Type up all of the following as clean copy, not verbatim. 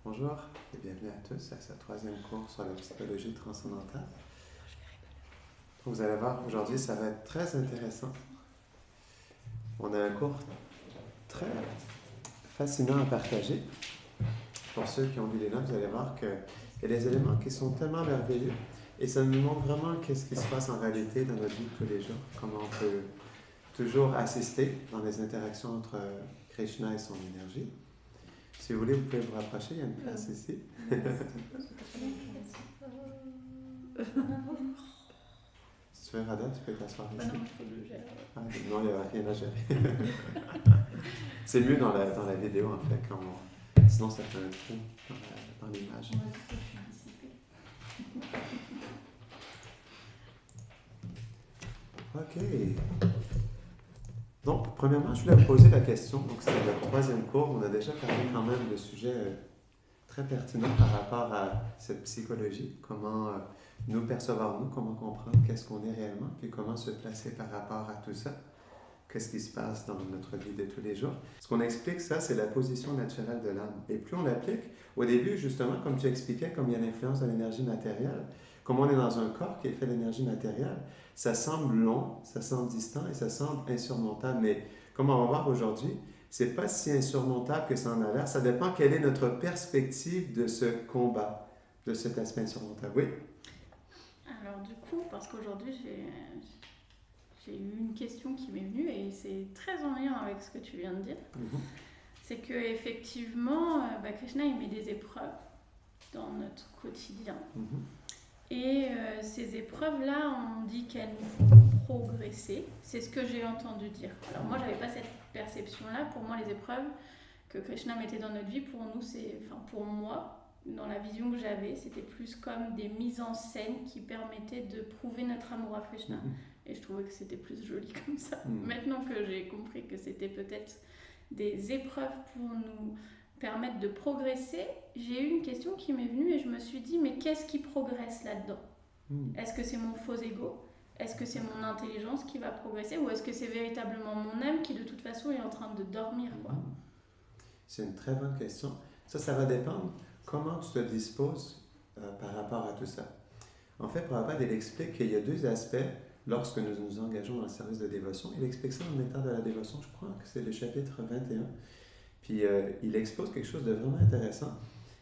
Bonjour et bienvenue à tous à ce troisième cours sur la psychologie transcendantale. Vous allez voir, aujourd'hui ça va être très intéressant. On a un cours très fascinant à partager. Pour ceux qui ont lu les notes, vous allez voir qu'il y a des éléments qui sont tellement merveilleux et ça nous montre vraiment qu'est-ce qui se passe en réalité dans notre vie de tous les jours, comment on peut toujours assister dans les interactions entre Krishna et son énergie. Si vous voulez, vous pouvez vous rapprocher, il y a une place ici. Si tu veux, Radha, tu peux t'asseoir ici. Non, il faut le gérer. Ah, non, il n'y a rien à gérer. C'est mieux dans la vidéo, en fait, quand sinon ça fait un trou dans l'image. Ok. Donc, premièrement, je voulais vous poser la question. Donc, c'est le troisième cours. On a déjà parlé quand même de sujets très pertinents par rapport à cette psychologie. Comment nous percevoir, comment comprendre qu'est-ce qu'on est réellement, puis comment se placer par rapport à tout ça. Qu'est-ce qui se passe dans notre vie de tous les jours. Ce qu'on explique, ça, c'est la position naturelle de l'âme. Et plus on l'applique, au début, justement, comme tu expliquais, comme il y a l'influence de l'énergie matérielle, comme on est dans un corps qui est fait d'énergie matérielle, ça semble long, ça semble distant et ça semble insurmontable. Mais comme on va voir aujourd'hui, c'est pas si insurmontable que ça en a l'air. Ça dépend quelle est notre perspective de ce combat, de cet aspect insurmontable. Oui? Alors du coup, parce qu'aujourd'hui j'ai eu une question qui m'est venue et c'est très en lien avec ce que tu viens de dire. C'est que effectivement, Krishna il met des épreuves dans notre quotidien. Et ces épreuves-là, on dit qu'elles nous font progresser. C'est ce que j'ai entendu dire. Alors moi, j'avais pas cette perception-là. Pour moi, les épreuves que Krishna mettait dans notre vie, pour nous, pour moi, dans la vision que j'avais, c'était plus comme des mises en scène qui permettaient de prouver notre amour à Krishna. Et je trouvais que c'était plus joli comme ça. Maintenant que j'ai compris que c'était peut-être des épreuves pour nous permettre de progresser, j'ai eu une question qui m'est venue et je me suis dit, mais qu'est-ce qui progresse là-dedans? Est-ce que c'est mon faux ego? Est-ce que c'est mon intelligence qui va progresser? Ou est-ce que c'est véritablement mon âme qui de toute façon est en train de dormir, quoi? C'est une très bonne question. Ça va dépendre comment tu te disposes par rapport à tout ça. En fait, Prabhupada, il explique qu'il y a deux aspects lorsque nous nous engageons dans le service de dévotion. Il explique ça dans le Nectar de la dévotion, je crois que c'est le chapitre 21. Puis il expose quelque chose de vraiment intéressant.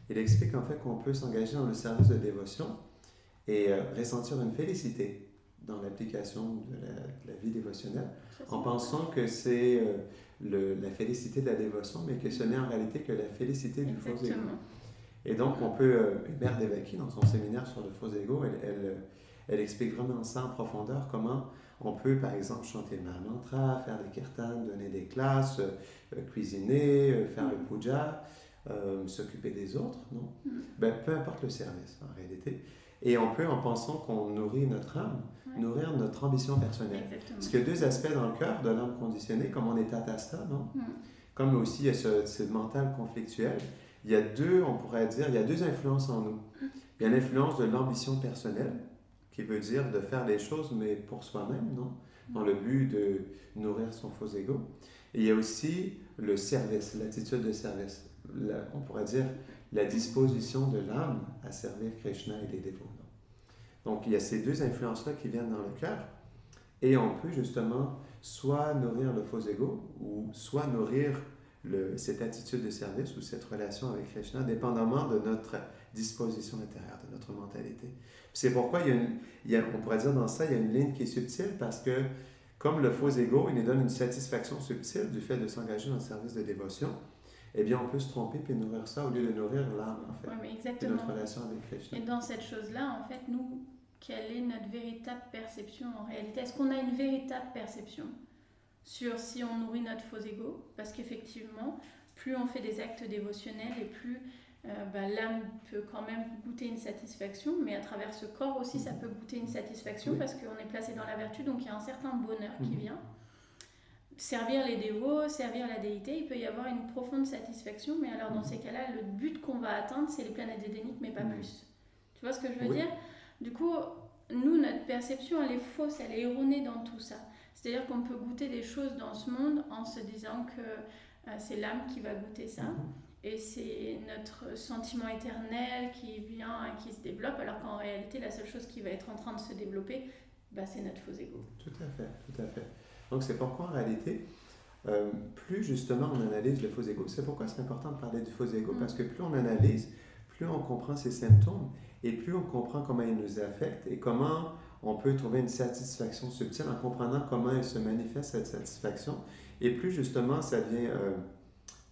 Il explique en fait qu'on peut s'engager dans le service de dévotion et ressentir une félicité dans l'application de la vie dévotionnelle, en pensant que c'est la félicité de la dévotion, mais que ce n'est en réalité que la félicité du faux ego. Et donc, on peut, Mère Devaki, dans son séminaire sur le faux ego, elle explique vraiment ça en profondeur, comment on peut, par exemple, chanter le Mahamantra, faire des kirtans, donner des classes, cuisiner, faire le puja, s'occuper des autres, non? Peu importe le service, en réalité. Et on peut, en pensant qu'on nourrit notre âme, nourrir notre ambition personnelle. Exactement. Parce qu'il y a deux aspects dans le cœur de l'âme conditionnée, comme on est tatasta, non? Comme aussi il y a ce mental conflictuel. Il y a deux, on pourrait dire, il y a deux influences en nous. Il y a l'influence de l'ambition personnelle, qui veut dire de faire les choses, mais pour soi-même, non? Dans le but de nourrir son faux ego. Et il y a aussi le service, l'attitude de service. On pourrait dire la disposition de l'âme à servir Krishna et les dévots. Donc, il y a ces deux influences-là qui viennent dans le cœur. Et on peut justement soit nourrir le faux ego, ou soit nourrir cette attitude de service ou cette relation avec Krishna, dépendamment de notre disposition intérieure, de notre mentalité. C'est pourquoi on pourrait dire dans ça, il y a une ligne qui est subtile parce que, comme le faux ego, il nous donne une satisfaction subtile du fait de s'engager dans le service de dévotion, eh bien, on peut se tromper puis nourrir ça au lieu de nourrir l'âme, en fait. Oui, mais exactement. De notre relation avec Krishna. Et dans cette chose-là, en fait, nous, quelle est notre véritable perception en réalité? Est-ce qu'on a une véritable perception sur si on nourrit notre faux ego? Parce qu'effectivement, plus on fait des actes dévotionnels et plus l'âme peut quand même goûter une satisfaction, mais à travers ce corps aussi, ça peut goûter une satisfaction parce qu'on est placé dans la vertu, donc il y a un certain bonheur qui vient. Servir les dévots, servir la déité, il peut y avoir une profonde satisfaction, mais alors dans ces cas-là, le but qu'on va atteindre, c'est les planètes édéniques, mais pas plus. Tu vois ce que je veux dire? Du coup, nous, notre perception, elle est fausse, elle est erronée dans tout ça. C'est-à-dire qu'on peut goûter des choses dans ce monde en se disant que c'est l'âme qui va goûter ça. et c'est notre sentiment éternel qui vient et qui se développe, alors qu'en réalité, la seule chose qui va être en train de se développer, c'est notre faux ego. Tout à fait, tout à fait. Donc c'est pourquoi en réalité, plus justement on analyse le faux ego, c'est pourquoi c'est important de parler du faux ego, parce que plus on analyse, plus on comprend ses symptômes, et plus on comprend comment ils nous affectent, et comment on peut trouver une satisfaction subtile en comprenant comment elle se manifeste, cette satisfaction, et plus justement ça devient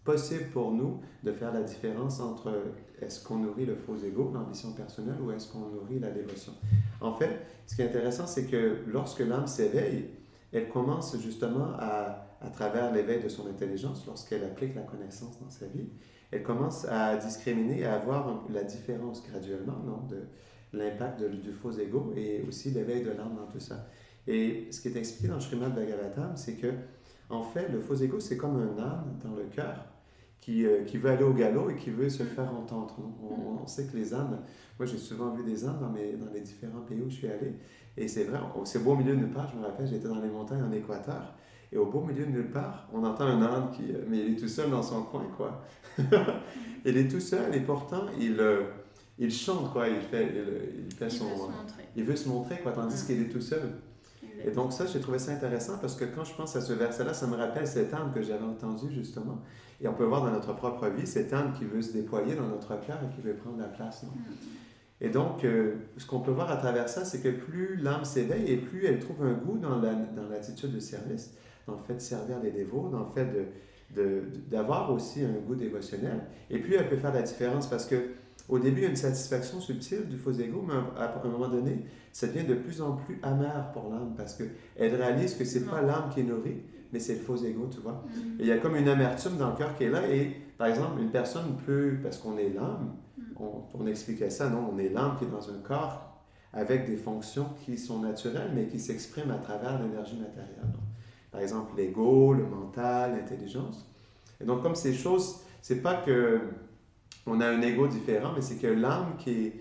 possible pour nous de faire la différence entre est-ce qu'on nourrit le faux ego, l'ambition personnelle, ou est-ce qu'on nourrit la dévotion. En fait, ce qui est intéressant, c'est que lorsque l'âme s'éveille, elle commence justement à travers l'éveil de son intelligence, lorsqu'elle applique la connaissance dans sa vie, elle commence à discriminer, à voir la différence graduellement, non, de l'impact du faux ego et aussi l'éveil de l'âme dans tout ça. Et ce qui est expliqué dans le Srimad Bhagavatam, c'est que, en fait, le faux ego, c'est comme un âne dans le cœur qui veut aller au galop et qui veut se faire entendre. On sait que les ânes, moi j'ai souvent vu des ânes dans les différents pays où je suis allé, et c'est vrai, c'est beau milieu de nulle part. Je me rappelle, j'étais dans les montagnes en Équateur, et au beau milieu de nulle part, on entend un âne mais il est tout seul dans son coin, quoi. Il est tout seul, et pourtant, il chante, quoi, il veut se montrer, quoi, tandis qu'il est tout seul. Et donc ça, j'ai trouvé ça intéressant parce que quand je pense à ce verset-là, ça me rappelle cet âne que j'avais entendu justement. Et on peut voir dans notre propre vie cet âne qui veut se déployer dans notre cœur et qui veut prendre la place. Non? Et donc, ce qu'on peut voir à travers ça, c'est que plus l'âme s'éveille et plus elle trouve un goût dans l'attitude de service, dans le fait de servir les dévots, dans le fait d'avoir aussi un goût dévotionnel. Et puis, elle peut faire la différence parce que au début, il y a une satisfaction subtile du faux ego, mais à un moment donné, ça devient de plus en plus amer pour l'âme parce qu'elle réalise que c'est pas l'âme qui est nourrie, mais c'est le faux ego, tu vois. Et il y a comme une amertume dans le cœur qui est là. Et par exemple, une personne peut, parce qu'on est l'âme, on expliquait ça, non? On est l'âme qui est dans un corps avec des fonctions qui sont naturelles, mais qui s'expriment à travers l'énergie matérielle. Donc, par exemple, l'ego, le mental, l'intelligence. Et donc, comme ces choses, c'est pas que on a un ego différent, mais c'est que l'âme qui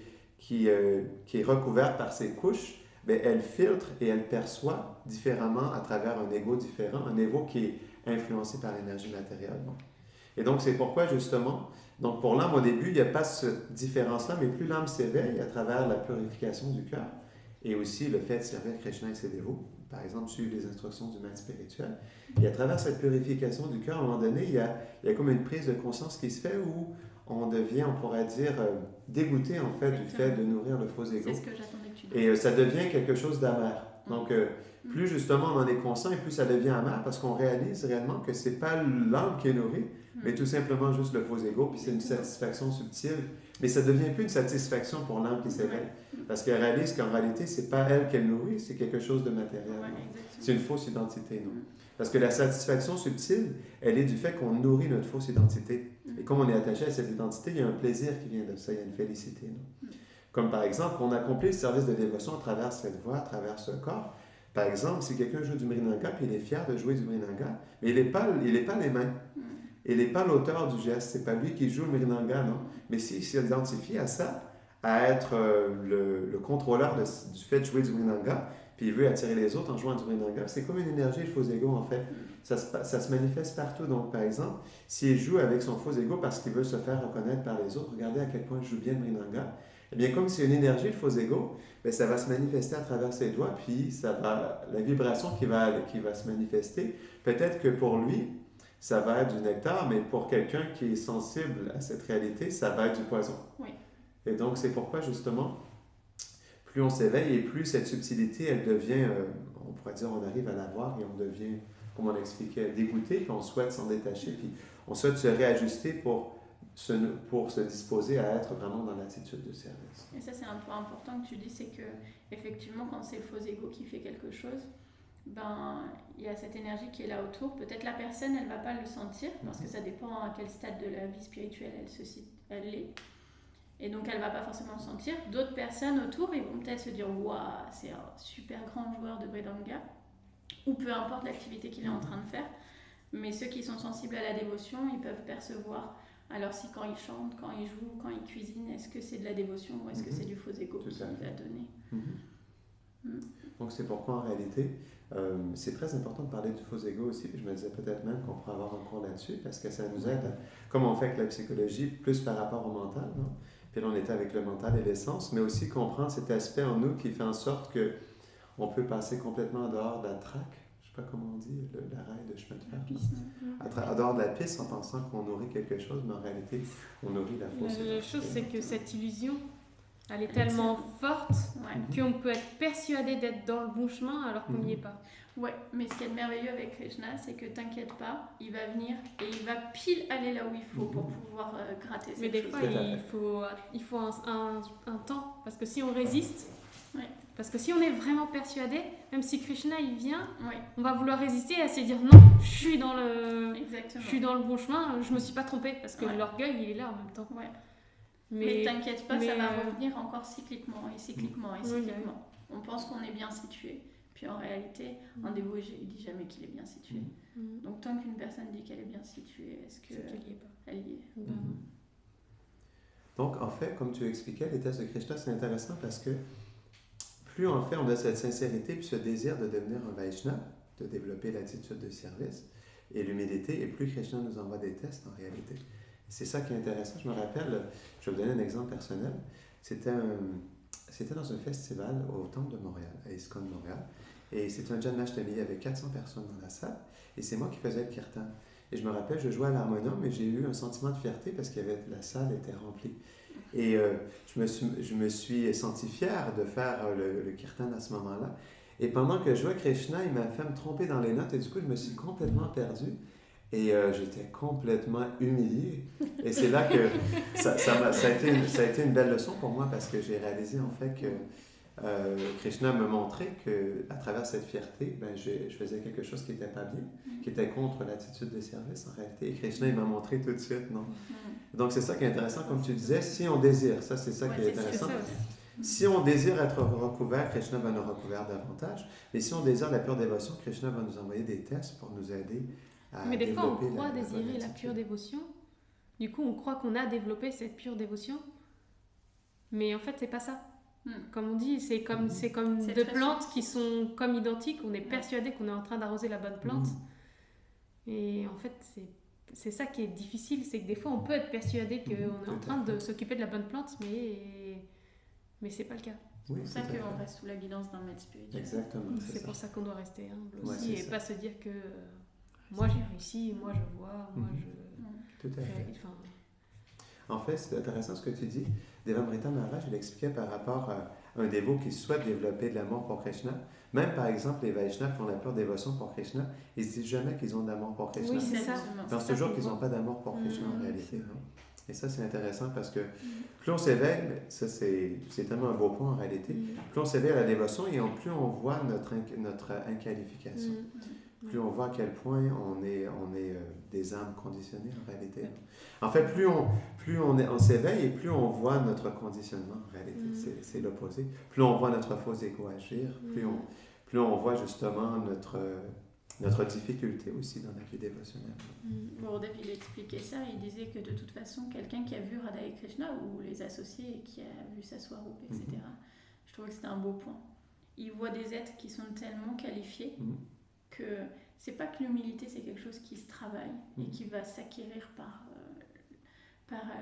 est recouverte par ces couches, bien, elle filtre et elle perçoit différemment à travers un ego différent, un ego qui est influencé par l'énergie matérielle. Bon. Et donc, c'est pourquoi, justement, donc pour l'âme, au début, il n'y a pas cette différence-là, mais plus l'âme s'éveille à travers la purification du cœur et aussi le fait de servir Krishna et ses dévots, par exemple, suivre les instructions du maître spirituel. Et à travers cette purification du cœur, à un moment donné, il y a comme une prise de conscience qui se fait où on devient, on pourrait dire, dégoûté en fait du fait de nourrir le faux ego. C'est ce que j'attendais que tu dises. Et ça devient quelque chose d'amer. Donc, plus justement on en est conscient et plus ça devient amer parce qu'on réalise réellement que c'est pas l'âme qui est nourrie, mais tout simplement juste le faux ego, puis c'est une satisfaction subtile. Mais ça devient plus une satisfaction pour l'âme qui s'éveille. Parce qu'elle réalise qu'en réalité, c'est pas elle qu'elle nourrit, c'est quelque chose de matériel. C'est une fausse identité, non? Parce que la satisfaction subtile, elle est du fait qu'on nourrit notre fausse identité. Et comme on est attaché à cette identité, il y a un plaisir qui vient de ça, il y a une félicité. Non? Comme par exemple, on accomplit le service de dévotion à travers cette voie, à travers ce corps. Par exemple, si quelqu'un joue du mridanga, puis il est fier de jouer du mridanga, mais il n'est pas les mains. Il n'est pas l'auteur du geste, c'est pas lui qui joue le mridanga, non? Mais s'il s'identifie à ça, à être le contrôleur du fait de jouer du mridanga, puis il veut attirer les autres en jouant du mridanga, c'est comme une énergie, le faux ego en fait. Ça se manifeste partout. Donc par exemple, s'il joue avec son faux ego parce qu'il veut se faire reconnaître par les autres, regardez à quel point je joue bien le mridanga, eh bien comme c'est une énergie, le faux ego, bien, ça va se manifester à travers ses doigts, puis la vibration qui va se manifester, peut-être que pour lui, ça va être du nectar, mais pour quelqu'un qui est sensible à cette réalité, ça va être du poison. Oui. Et donc, c'est pourquoi, justement, plus on s'éveille et plus cette subtilité, elle devient, on pourrait dire, on arrive à la voir et on devient, comme on l'expliquait, dégoûté, puis on souhaite s'en détacher, puis on souhaite se réajuster pour se disposer à être vraiment dans l'attitude de service. Et ça, c'est un point important que tu dis, c'est que effectivement, quand c'est le faux ego qui fait quelque chose, il y a cette énergie qui est là autour. Peut-être la personne, elle ne va pas le sentir, parce que ça dépend à quel stade de la vie spirituelle elle est. Et donc, elle ne va pas forcément le sentir. D'autres personnes autour, ils vont peut-être se dire « Waouh, c'est un super grand joueur de Mridanga », ou peu importe l'activité qu'il est en train de faire. Mais ceux qui sont sensibles à la dévotion, ils peuvent percevoir. Alors si quand il chante, quand il joue, quand il cuisine, est-ce que c'est de la dévotion ou est-ce que c'est du faux ego qui nous a donné Donc c'est pourquoi en réalité, c'est très important de parler du faux ego aussi. Puis je me disais peut-être même qu'on pourrait avoir un cours là-dessus parce que ça nous aide, comme on fait avec la psychologie, plus par rapport au mental, non? Puis là on était avec le mental et l'essence, mais aussi comprendre cet aspect en nous qui fait en sorte que on peut passer complètement en dehors de la traque, je ne sais pas comment on dit, la rail de chemin de fer. En dehors de la piste en pensant qu'on nourrit quelque chose, mais en réalité, on nourrit la fausse. La chose, c'est que cette illusion, elle est tellement forte qu'on peut être persuadé d'être dans le bon chemin alors qu'on n'y est pas. Ouais, mais ce qui est merveilleux avec Krishna, c'est que t'inquiète pas, il va venir et il va pile aller là où il faut pour pouvoir gratter cette chose. Mais des fois, il faut un temps, parce que si on résiste, parce que si on est vraiment persuadé, même si Krishna il vient, on va vouloir résister et essayer de dire non, je suis dans le bon chemin, je me suis pas trompée, parce que l'orgueil il est là en même temps. Mais t'inquiète pas, ça va revenir encore cycliquement et cycliquement et cycliquement. On pense qu'on est bien situé. Puis en réalité, un dévoué, il dit jamais qu'il est bien situé. Donc tant qu'une personne dit qu'elle est bien située, est-ce qu'elle y est pas? Elle y est. Donc en fait, comme tu expliquais, les tests de Krishna, c'est intéressant parce que plus en fait on a cette sincérité puis ce désir de devenir un Vaishnava, de développer l'attitude de service et l'humilité, et plus Krishna nous envoie des tests en réalité. C'est ça qui est intéressant. Je me rappelle, je vais vous donner un exemple personnel. C'était dans un festival au Temple de Montréal, à ISKCON Montréal. Et c'était un Janmashtami, il y avait 400 personnes dans la salle. Et c'est moi qui faisais le kirtan. Et je me rappelle, je jouais à l'harmonium et j'ai eu un sentiment de fierté parce que la salle était remplie. Et je me suis senti fier de faire le kirtan à ce moment-là. Et pendant que je jouais Krishna, il m'a fait me tromper dans les notes et du coup, je me suis complètement perdu. Et j'étais complètement humilié. Et c'est là que ça a été une belle leçon pour moi parce que j'ai réalisé en fait que Krishna me montrait qu'à travers cette fierté, je faisais quelque chose qui n'était pas bien, qui était contre l'attitude de service en réalité. Et Krishna, il m'a montré tout de suite, non? Donc c'est ça qui est intéressant, comme tu disais, si on désire, ça c'est ça qui est intéressant. Si on désire être recouvert, Krishna va nous recouvrir davantage. Et si on désire la pure dévotion, Krishna va nous envoyer des tests pour nous aider à mais des fois, on développer croit désirer la pure dévotion. Du coup, on croit qu'on a développé cette pure dévotion. Mais en fait, c'est pas ça. Comme on dit, c'est comme deux plantes qui sont comme identiques. On est persuadé qu'on est en train d'arroser la bonne plante. Et en fait, c'est ça qui est difficile. C'est que des fois, on peut être persuadé qu'on est en train de s'occuper de la bonne plante, mais c'est pas le cas. C'est pour ça qu'on reste sous la guidance d'un maître spirituel. Exactement. C'est pour ça qu'on doit rester humble aussi et pas se dire que moi j'ai réussi, moi je vois, moi je... Tout à fait. En fait, c'est intéressant ce que tu dis. Devamrita Maharaj, il expliquait par rapport à un dévot qui souhaite développer de l'amour pour Krishna. Même par exemple, les Vaishnavas qui font la pure dévotion pour Krishna, ils ne se disent jamais qu'ils ont d'amour pour Krishna. Oui, c'est ça. Ils pensent toujours qu'ils n'ont pas d'amour pour Krishna en réalité. Non? Et ça, c'est intéressant parce que plus on s'éveille, ça c'est tellement un beau point en réalité, plus on s'éveille à la dévotion et plus on voit notre inqualification. Plus on voit à quel point on est des âmes conditionnées en réalité. En fait, plus on s'éveille et plus on voit notre conditionnement en réalité. C'est l'opposé. Plus on voit notre faux égo agir, plus on voit justement notre difficulté aussi dans la vie dévotionnelle. Gurudev, il expliquait ça, il disait que de toute façon, quelqu'un qui a vu Radha et Krishna ou les associés et qui a vu sa Swarup, etc., je trouvais que c'était un beau point. Il voit des êtres qui sont tellement qualifiés que c'est pas que l'humilité c'est quelque chose qui se travaille et qui va s'acquérir par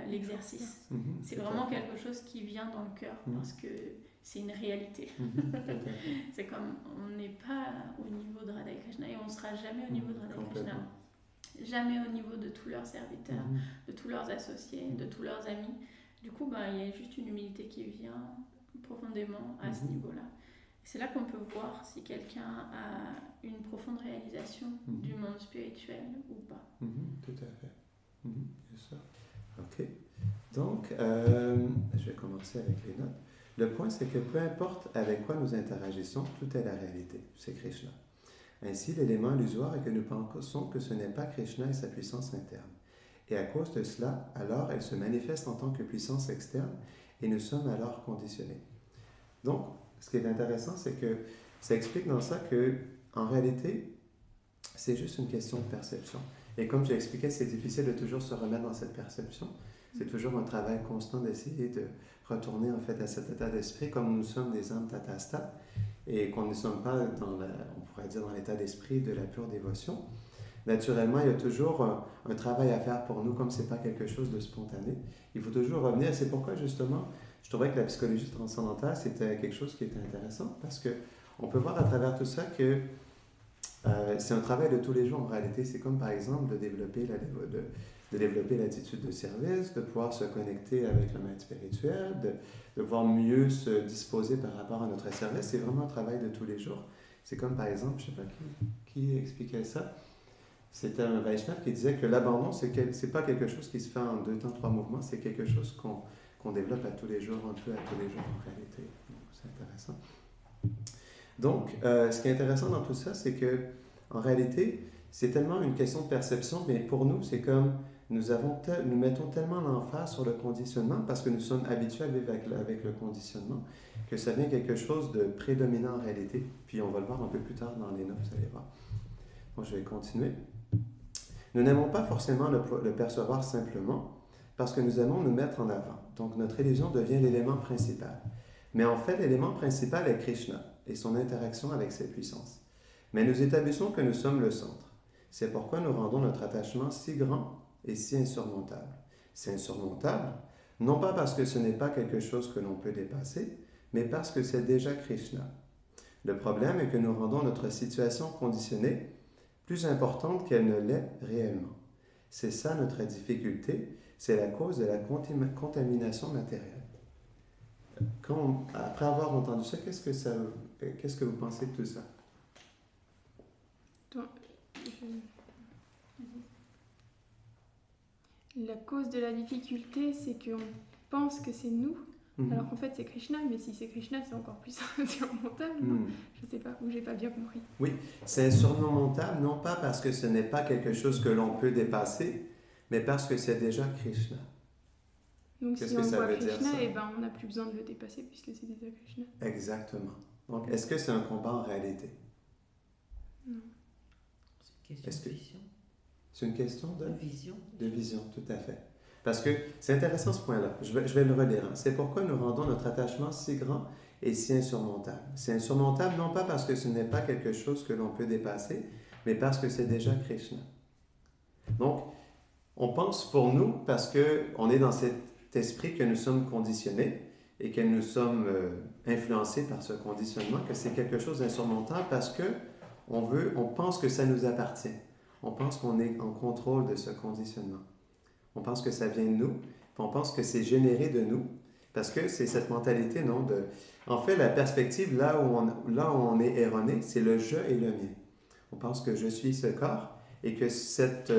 l'exercice. C'est vraiment quelque chose qui vient dans le cœur parce que c'est une réalité. C'est comme on n'est pas au niveau de Radha et Krishna et on ne sera jamais au niveau de Radha et Krishna. Jamais au niveau de tous leurs serviteurs, de tous leurs associés, de tous leurs amis. Du coup, il y a juste une humilité qui vient profondément à ce niveau-là. C'est là qu'on peut voir si quelqu'un a une profonde réalisation du monde spirituel ou pas. Tout à fait. Bien sûr. OK. Donc, je vais commencer avec les notes. Le point, c'est que peu importe avec quoi nous interagissons, tout est la réalité. C'est Krishna. Ainsi, l'élément illusoire est que nous pensons que ce n'est pas Krishna et sa puissance interne. Et à cause de cela, alors elle se manifeste en tant que puissance externe et nous sommes alors conditionnés. Donc, ce qui est intéressant, c'est que ça explique dans ça que, en réalité, c'est juste une question de perception. Et comme tu expliquais, c'est difficile de toujours se remettre dans cette perception. C'est toujours un travail constant d'essayer de retourner en fait à cet état d'esprit, comme nous sommes des âmes tatasta. et qu'on ne sommes pas on pourrait dire, dans l'état d'esprit de la pure dévotion, naturellement, il y a toujours un travail à faire pour nous, comme ce n'est pas quelque chose de spontané. Il faut toujours revenir. C'est pourquoi, justement, je trouvais que la psychologie transcendantale, c'était quelque chose qui était intéressant, parce qu'on peut voir à travers tout ça que c'est un travail de tous les jours en réalité. C'est comme, par exemple, de développer l'attitude de service, de pouvoir se connecter avec le maître spirituel, de pouvoir mieux se disposer par rapport à notre service. C'est vraiment un travail de tous les jours. C'est comme, par exemple, je ne sais pas qui expliquait ça, c'était un Vaishnav qui disait que l'abandon, c'est pas quelque chose qui se fait en 2 temps, 3 mouvements, c'est quelque chose qu'on développe à tous les jours, un peu à tous les jours en réalité. Donc, c'est intéressant. Donc, ce qui est intéressant dans tout ça, c'est que en réalité, c'est tellement une question de perception, mais pour nous, c'est comme nous mettons tellement l'emphase sur le conditionnement parce que nous sommes habitués à vivre avec le conditionnement que ça devient quelque chose de prédominant en réalité. Puis on va le voir un peu plus tard dans les notes, vous allez voir. Bon, je vais continuer. Nous n'aimons pas forcément le percevoir simplement parce que nous aimons nous mettre en avant. Donc notre illusion devient l'élément principal. Mais en fait, l'élément principal est Krishna et son interaction avec ses puissances. Mais nous établissons que nous sommes le centre. C'est pourquoi nous rendons notre attachement si grand et si insurmontable. C'est insurmontable, non pas parce que ce n'est pas quelque chose que l'on peut dépasser, mais parce que c'est déjà Krishna. Le problème est que nous rendons notre situation conditionnée plus importante qu'elle ne l'est réellement. C'est ça notre difficulté, c'est la cause de la contamination matérielle. Après avoir entendu ça, qu'est-ce que vous pensez de tout ça? La cause de la difficulté, c'est qu'on pense que c'est nous, alors qu'en fait c'est Krishna, mais si c'est Krishna, c'est encore plus insurmontable. Je sais pas, ou j'ai pas bien compris. Oui, c'est insurmontable, non pas parce que ce n'est pas quelque chose que l'on peut dépasser, mais parce que c'est déjà Krishna. Donc si on voit Krishna, eh ben, on n'a plus besoin de le dépasser puisque c'est déjà Krishna. Exactement. Donc est-ce que c'est un combat en réalité? Non. C'est une question de vision. C'est une question de vision. De vision, tout à fait. Parce que c'est intéressant ce point-là. Je vais le relire. C'est pourquoi nous rendons notre attachement si grand et si insurmontable. C'est insurmontable non pas parce que ce n'est pas quelque chose que l'on peut dépasser, mais parce que c'est déjà Krishna. Donc, on pense pour nous, parce qu'on est dans cet esprit que nous sommes conditionnés et que nous sommes influencés par ce conditionnement, que c'est quelque chose d'insurmontable parce que on pense que ça nous appartient. On pense qu'on est en contrôle de ce conditionnement. On pense que ça vient de nous, puis on pense que c'est généré de nous, parce que c'est cette mentalité, non? En fait, la perspective, là où on est erroné, c'est le « je » et le « mien ». On pense que je suis ce corps et que cette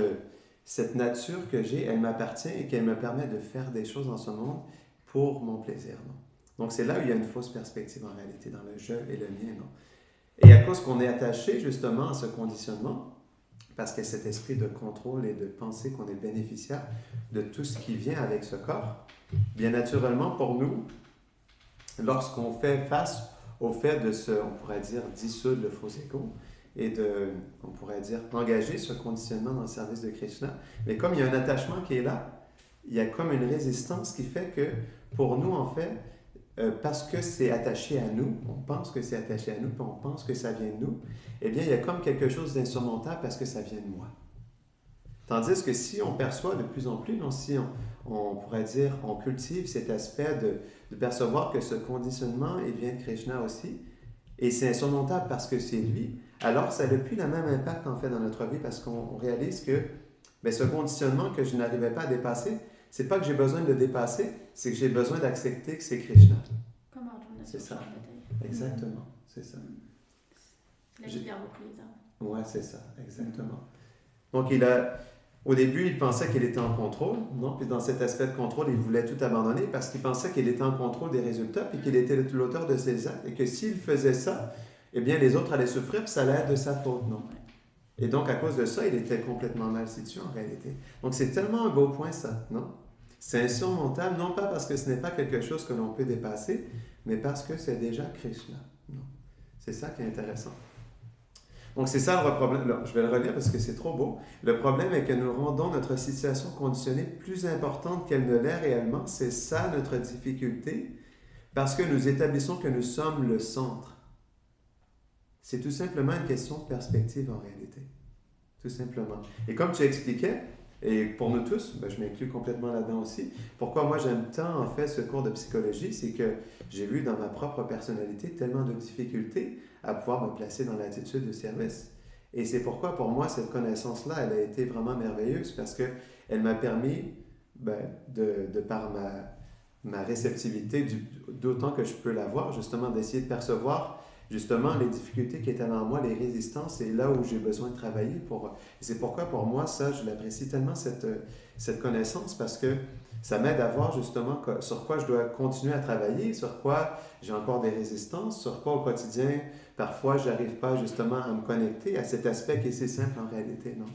nature que j'ai, elle m'appartient et qu'elle me permet de faire des choses dans ce monde pour mon plaisir, non? Donc, c'est là où il y a une fausse perspective en réalité, dans le « je » et le « mien », non? Et à cause qu'on est attaché justement à ce conditionnement, parce qu'il y a cet esprit de contrôle et de penser qu'on est bénéficiaire de tout ce qui vient avec ce corps, bien naturellement pour nous, lorsqu'on fait face au fait de on pourrait dire, dissoudre le faux égo et on pourrait dire, engager ce conditionnement dans le service de Krishna, mais comme il y a un attachement qui est là, il y a comme une résistance qui fait que pour nous, en fait, parce que c'est attaché à nous, on pense que c'est attaché à nous, puis on pense que ça vient de nous, eh bien, il y a comme quelque chose d'insurmontable parce que ça vient de moi. Tandis que si on perçoit de plus en plus, non, si on pourrait dire, on cultive cet aspect de percevoir que ce conditionnement, il vient de Krishna aussi, et c'est insurmontable parce que c'est lui, alors ça n'a plus le même impact en fait dans notre vie parce qu'on réalise que ce conditionnement que je n'arrivais pas à dépasser, c'est pas que j'ai besoin de le dépasser, c'est que j'ai besoin d'accepter que c'est Krishna. Comme Arjuna. C'est ça. Exactement, c'est ça. La libère beaucoup les âmes. Oui, c'est ça, exactement. Donc, au début, il pensait qu'il était en contrôle, non? Puis dans cet aspect de contrôle, il voulait tout abandonner parce qu'il pensait qu'il était en contrôle des résultats puis qu'il était l'auteur de ses actes et que s'il faisait ça, eh bien, les autres allaient souffrir puis ça allait être de sa faute, non? Et donc, à cause de ça, il était complètement mal situé en réalité. Donc, c'est tellement un beau point, ça, non? C'est insurmontable, non pas parce que ce n'est pas quelque chose que l'on peut dépasser, mais parce que c'est déjà Krishna. Non. C'est ça qui est intéressant. Donc, c'est ça le problème. Là, je vais le relire parce que c'est trop beau. Le problème est que nous rendons notre situation conditionnée plus importante qu'elle ne l'est réellement. C'est ça notre difficulté, parce que nous établissons que nous sommes le centre. C'est tout simplement une question de perspective en réalité. Tout simplement. Et comme tu expliquais, et pour nous tous, je m'inclus complètement là-dedans aussi, pourquoi moi j'aime tant en fait ce cours de psychologie, c'est que j'ai vu dans ma propre personnalité tellement de difficultés à pouvoir me placer dans l'attitude de service. Et c'est pourquoi pour moi cette connaissance-là, elle a été vraiment merveilleuse parce qu'elle m'a permis, de par ma réceptivité, d'autant que je peux l'avoir, justement d'essayer de percevoir justement les difficultés qui étaient en moi, les résistances, et là où j'ai besoin de travailler. C'est pourquoi pour moi, ça, je l'apprécie tellement, cette connaissance, parce que ça m'aide à voir justement sur quoi je dois continuer à travailler, sur quoi j'ai encore des résistances, sur quoi au quotidien, parfois, je n'arrive pas justement à me connecter à cet aspect qui est si simple en réalité, non?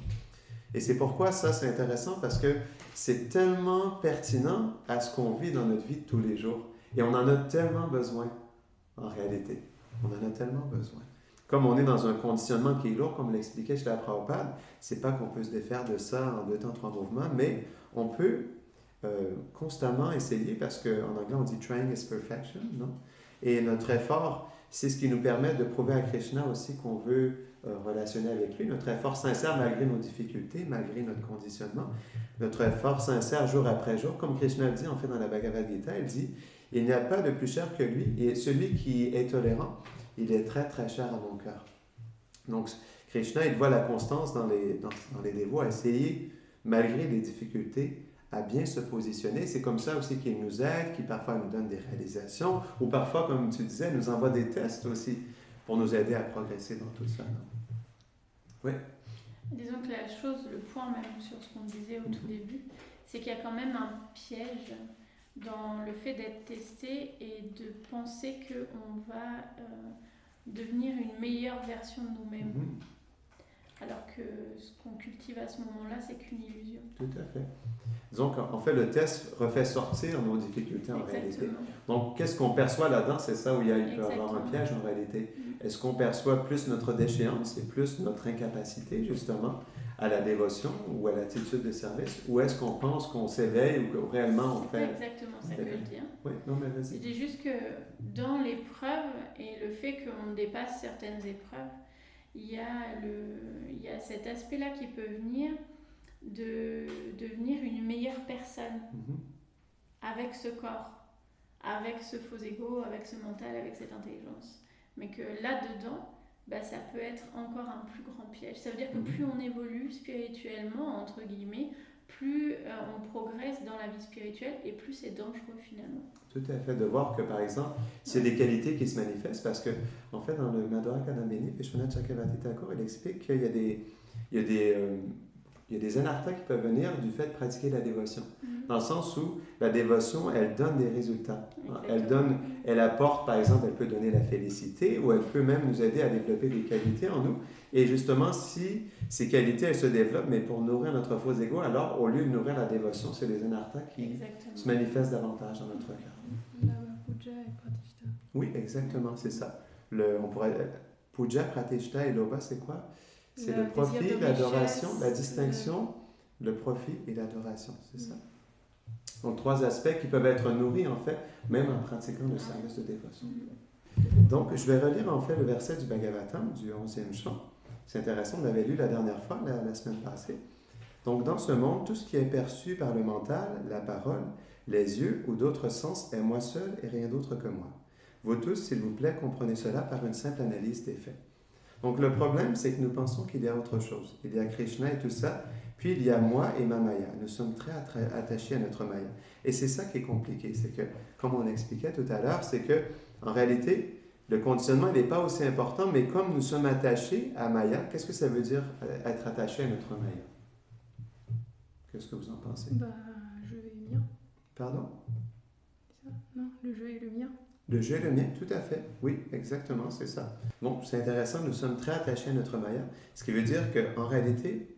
Et c'est pourquoi ça, c'est intéressant, parce que c'est tellement pertinent à ce qu'on vit dans notre vie de tous les jours. Et on en a tellement besoin, en réalité. On en a tellement besoin. Comme on est dans un conditionnement qui est lourd, comme l'expliquait chez la Prabhupada, c'est pas qu'on peut se défaire de ça en 2 temps, 3 mouvements, mais on peut constamment essayer, parce qu'en anglais on dit « trying is perfection », non? Et notre effort, c'est ce qui nous permet de prouver à Krishna aussi qu'on veut relationner avec lui. Notre effort sincère malgré nos difficultés, malgré notre conditionnement. Notre effort sincère jour après jour, comme Krishna dit en fait dans la Bhagavad Gita, il dit « Il n'y a pas de plus cher que lui, et celui qui est tolérant, il est très très cher à mon cœur. » Donc Krishna, il voit la constance dans les dévots, à essayer, malgré les difficultés, à bien se positionner. C'est comme ça aussi qu'il nous aide, qu'il parfois nous donne des réalisations, ou parfois, comme tu disais, nous envoie des tests aussi pour nous aider à progresser dans tout ça. Non? Oui? Disons que la chose, le point même sur ce qu'on disait au tout début, c'est qu'il y a quand même un piège dans le fait d'être testé et de penser qu'on va devenir une meilleure version de nous-mêmes. Alors que ce qu'on cultive à ce moment-là, c'est qu'une illusion. Tout à fait. Donc, en fait, le test refait sortir nos difficultés en réalité. Donc, qu'est-ce qu'on perçoit là-dedans? C'est ça où il peut y avoir un piège en réalité. Est-ce qu'on perçoit plus notre déchéance et plus notre incapacité, justement, à la dévotion ou à l'attitude de service? Ou est-ce qu'on pense qu'on s'éveille ou que réellement on fait... C'est exactement ça que je veux dire. Oui, non, mais vas-y. Je dis juste que dans l'épreuve et le fait qu'on dépasse certaines épreuves, il y a cet aspect-là qui peut venir de devenir une meilleure personne avec ce corps, avec ce faux ego, avec ce mental, avec cette intelligence. Mais que là-dedans, ça peut être encore un plus grand piège. Ça veut dire que plus on évolue spirituellement, entre guillemets, plus on progresse dans la vie spirituelle et plus c'est dangereux finalement. Tout à fait, de voir que par exemple, s'il y a des qualités qui se manifestent, parce que en fait dans le Madhura Kadambini, Vishwanath Chakravarti Thakur, il explique qu'il y a des anarthas qui peuvent venir du fait de pratiquer la dévotion. Dans le sens où la dévotion, elle donne des résultats. Elle apporte, par exemple, elle peut donner la félicité ou elle peut même nous aider à développer des qualités en nous. Et justement, si ces qualités, elles se développent, mais pour nourrir notre faux ego, alors au lieu de nourrir la dévotion, c'est les anarthas qui se manifestent davantage dans notre cœur. Puja et Pratishta. Oui, exactement, c'est ça. On pourrait... Puja, Pratishta et Loba, c'est quoi? C'est le profit, l'adoration, la distinction, le profit et l'adoration, c'est ça. Donc, 3 aspects qui peuvent être nourris, en fait, même en pratiquant le service de dévotion. Donc, je vais relire, en fait, le verset du Bhagavatam, du 11e chant. C'est intéressant, on avait lu la dernière fois, la semaine passée. Donc, dans ce monde, tout ce qui est perçu par le mental, la parole, les yeux ou d'autres sens est moi seul et rien d'autre que moi. Vous tous, s'il vous plaît, comprenez cela par une simple analyse des faits. Donc, le problème, c'est que nous pensons qu'il y a autre chose. Il y a Krishna et tout ça, puis il y a moi et ma Maya. Nous sommes très attachés à notre Maya. Et c'est ça qui est compliqué. C'est que, comme on expliquait tout à l'heure, c'est que, en réalité, le conditionnement n'est pas aussi important, mais comme nous sommes attachés à Maya, qu'est-ce que ça veut dire être attaché à notre Maya? Qu'est-ce que vous en pensez? Je et le mien. Pardon? C'est ça? Non, le jeu et le mien. Le jeu et le mien, tout à fait. Oui, exactement, c'est ça. Bon, c'est intéressant, nous sommes très attachés à notre Maya, ce qui veut dire qu'en réalité,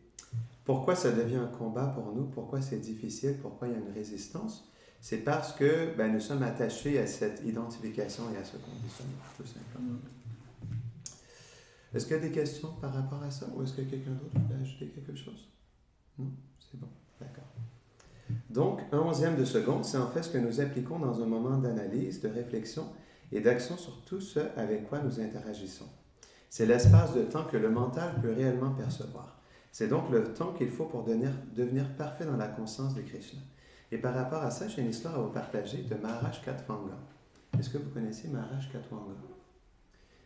pourquoi ça devient un combat pour nous, pourquoi c'est difficile, pourquoi il y a une résistance, c'est parce que nous sommes attachés à cette identification et à ce conditionnement, tout simplement. Est-ce qu'il y a des questions par rapport à ça, ou est-ce que quelqu'un d'autre veut ajouter quelque chose? Non? C'est bon, d'accord. Donc, un 11e de seconde, c'est en fait ce que nous appliquons dans un moment d'analyse, de réflexion et d'action sur tout ce avec quoi nous interagissons. C'est l'espace de temps que le mental peut réellement percevoir. C'est donc le temps qu'il faut pour devenir parfait dans la conscience de Krishna. Et par rapport à ça, j'ai une histoire à vous partager de Maharaj Katwanga. Est-ce que vous connaissez Maharaj Katwanga?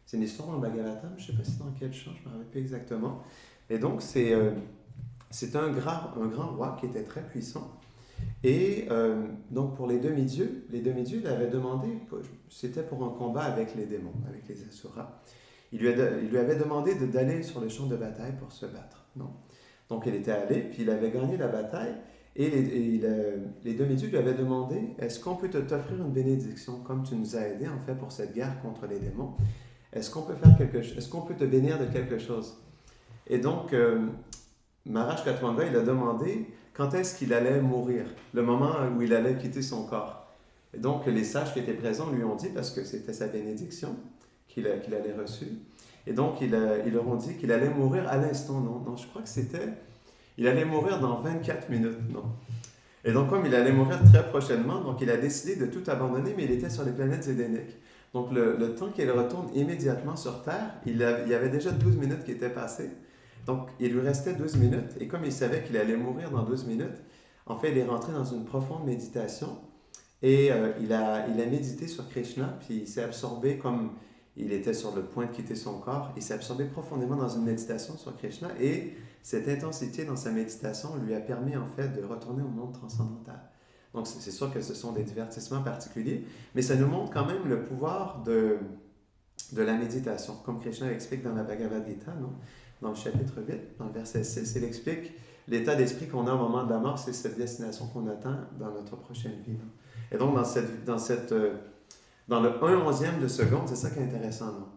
C'est une histoire dans le Bhagavatam, je ne sais pas si dans quel chant, je ne me rappelle plus exactement. Et donc, c'est un grand roi qui était très puissant. Et donc, pour les demi-dieux, il avait demandé, c'était pour un combat avec les démons, avec les asuras. Il lui avait demandé d'aller sur le champ de bataille pour se battre. Non? Donc, il était allé, puis il avait gagné la bataille. Et les demi-dieux lui avaient demandé, est-ce qu'on peut t'offrir une bénédiction, comme tu nous as aidés, en fait, pour cette guerre contre les démons? Est-ce qu'on peut faire quelque chose? Est-ce qu'on peut te bénir de quelque chose? Et donc, Maharaj Katwanga, il a demandé quand est-ce qu'il allait mourir, le moment où il allait quitter son corps. Et donc, les sages qui étaient présents lui ont dit, parce que c'était sa bénédiction qu'il allait reçue, et donc ils leur ont dit qu'il allait mourir à l'instant. Non, je crois que c'était... Il allait mourir dans 24 minutes, non. Et donc, comme il allait mourir très prochainement, donc il a décidé de tout abandonner, mais il était sur les planètes édéniques. Donc, le temps qu'il retourne immédiatement sur Terre, il y avait déjà 12 minutes qui étaient passées. Donc, il lui restait 12 minutes. Et comme il savait qu'il allait mourir dans 12 minutes, en fait, il est rentré dans une profonde méditation. Et il a médité sur Krishna, puis il s'est absorbé comme il était sur le point de quitter son corps. Il s'est absorbé profondément dans une méditation sur Krishna. Et cette intensité dans sa méditation lui a permis, en fait, de retourner au monde transcendantal. Donc, c'est sûr que ce sont des divertissements particuliers, mais ça nous montre quand même le pouvoir de la méditation. Comme Krishna l'explique dans la Bhagavad Gita, non? Dans le chapitre 8, dans le verset 6, il explique l'état d'esprit qu'on a au moment de la mort, c'est cette destination qu'on atteint dans notre prochaine vie. Non? Et donc, dans le 1/11e de seconde, c'est ça qui est intéressant, non?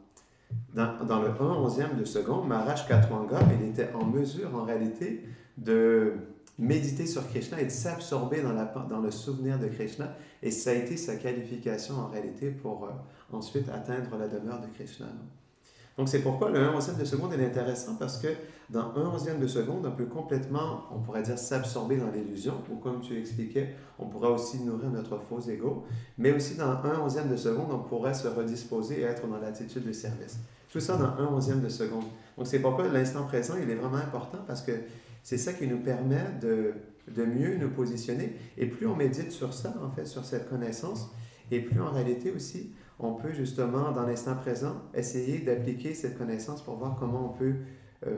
Dans le 1/11e de seconde, Maharaj Katwanga, il était en mesure, en réalité, de méditer sur Krishna et de s'absorber dans le souvenir de Krishna. Et ça a été sa qualification, en réalité, pour ensuite atteindre la demeure de Krishna. Non? Donc, c'est pourquoi le 1/11e de seconde est intéressant, parce que dans 1/11e de seconde, on peut complètement, on pourrait dire, s'absorber dans l'illusion, ou comme tu expliquais, on pourrait aussi nourrir notre faux ego, mais aussi dans 1/11e de seconde, on pourrait se redisposer et être dans l'attitude de service. Tout ça dans 1/11e de seconde. Donc, c'est pourquoi l'instant présent, il est vraiment important, parce que c'est ça qui nous permet de mieux nous positionner. Et plus on médite sur ça, en fait, sur cette connaissance, et plus en réalité aussi, on peut justement, dans l'instant présent, essayer d'appliquer cette connaissance pour voir comment on peut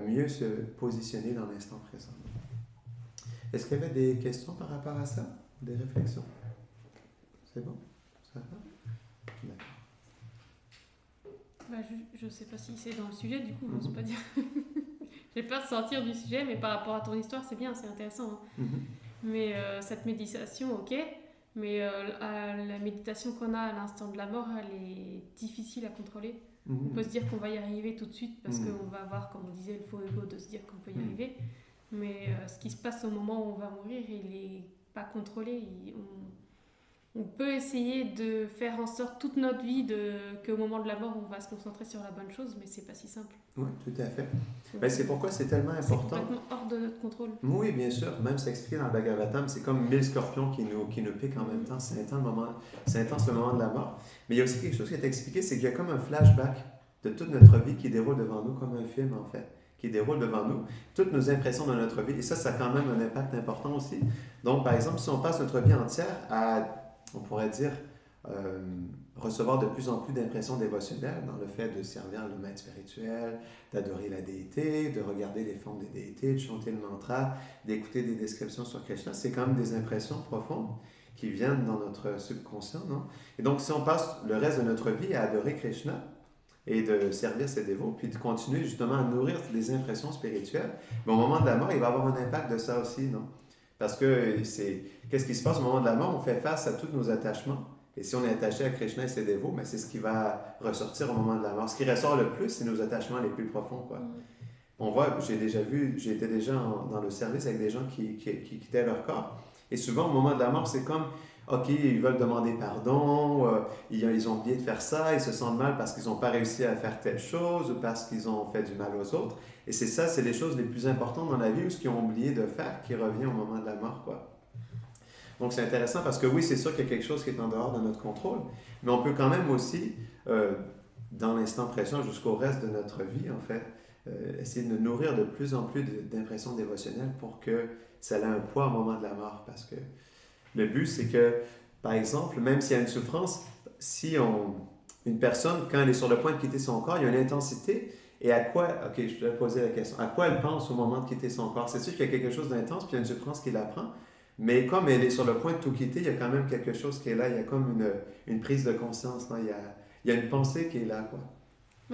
mieux se positionner dans l'instant présent. Est-ce qu'il y avait des questions par rapport à ça? Des réflexions? C'est bon? Ça va? D'accord. Bah, je ne sais pas si c'est dans le sujet, du coup, je n'ose pas dire. J'ai peur de sortir du sujet, mais par rapport à ton histoire, c'est bien, c'est intéressant. Hein. Mais cette méditation, ok, mais la méditation qu'on a à l'instant de la mort, elle est difficile à contrôler. On peut se dire qu'on va y arriver tout de suite parce qu'on va avoir, comme on disait, le faux ego de se dire qu'on peut y arriver. Mais ce qui se passe au moment où on va mourir, il n'est pas contrôlé. On peut essayer de faire en sorte toute notre vie qu'au moment de la mort, on va se concentrer sur la bonne chose, mais c'est pas si simple. Oui, tout à fait. Ben, c'est pourquoi c'est tellement important. C'est complètement hors de notre contrôle. Oui, bien sûr. Même c'est expliqué dans le Bhagavatam, c'est comme 1000 scorpions qui nous piquent en même temps. C'est intense le moment de la mort. Mais il y a aussi quelque chose qui est expliqué, c'est qu'il y a comme un flashback de toute notre vie qui déroule devant nous, comme un film en fait, qui déroule devant nous, toutes nos impressions de notre vie. Et ça a quand même un impact important aussi. Donc, par exemple, si on passe notre vie entière à, on pourrait dire, recevoir de plus en plus d'impressions dévotionnelles dans le fait de servir le maître spirituel, d'adorer la déité, de regarder les formes des déités, de chanter le mantra, d'écouter des descriptions sur Krishna, c'est quand même des impressions profondes qui viennent dans notre subconscient, non? Et donc, si on passe le reste de notre vie à adorer Krishna et de servir ses dévots, puis de continuer justement à nourrir les impressions spirituelles, mais au moment de la mort, il va y avoir un impact de ça aussi, non? Parce que qu'est-ce qui se passe au moment de la mort? On fait face à tous nos attachements. Et si on est attaché à Krishna et ses dévots, ben c'est ce qui va ressortir au moment de la mort. Ce qui ressort le plus, c'est nos attachements les plus profonds, quoi. On voit, j'ai été déjà dans le service avec des gens qui quittaient leur corps. Et souvent, au moment de la mort, c'est comme, OK, ils veulent demander pardon, ils ont oublié de faire ça, ils se sentent mal parce qu'ils n'ont pas réussi à faire telle chose ou parce qu'ils ont fait du mal aux autres. Et c'est les choses les plus importantes dans la vie ou ce qu'ils ont oublié de faire qui revient au moment de la mort, quoi. Donc, c'est intéressant parce que oui, c'est sûr qu'il y a quelque chose qui est en dehors de notre contrôle, mais on peut quand même aussi dans l'instant présent jusqu'au reste de notre vie, en fait. Essayer de nous nourrir de plus en plus d'impressions dévotionnelles pour que ça ait un poids au moment de la mort. Parce que le but, c'est que, par exemple, même s'il y a une souffrance, une personne, quand elle est sur le point de quitter son corps, il y a une intensité. Et à quoi, ok, je vais poser la question, à quoi elle pense au moment de quitter son corps? C'est sûr qu'il y a quelque chose d'intense, puis il y a une souffrance qui la prend. Mais comme elle est sur le point de tout quitter, il y a quand même quelque chose qui est là. Il y a comme une prise de conscience. Non? Il y a une pensée qui est là, quoi.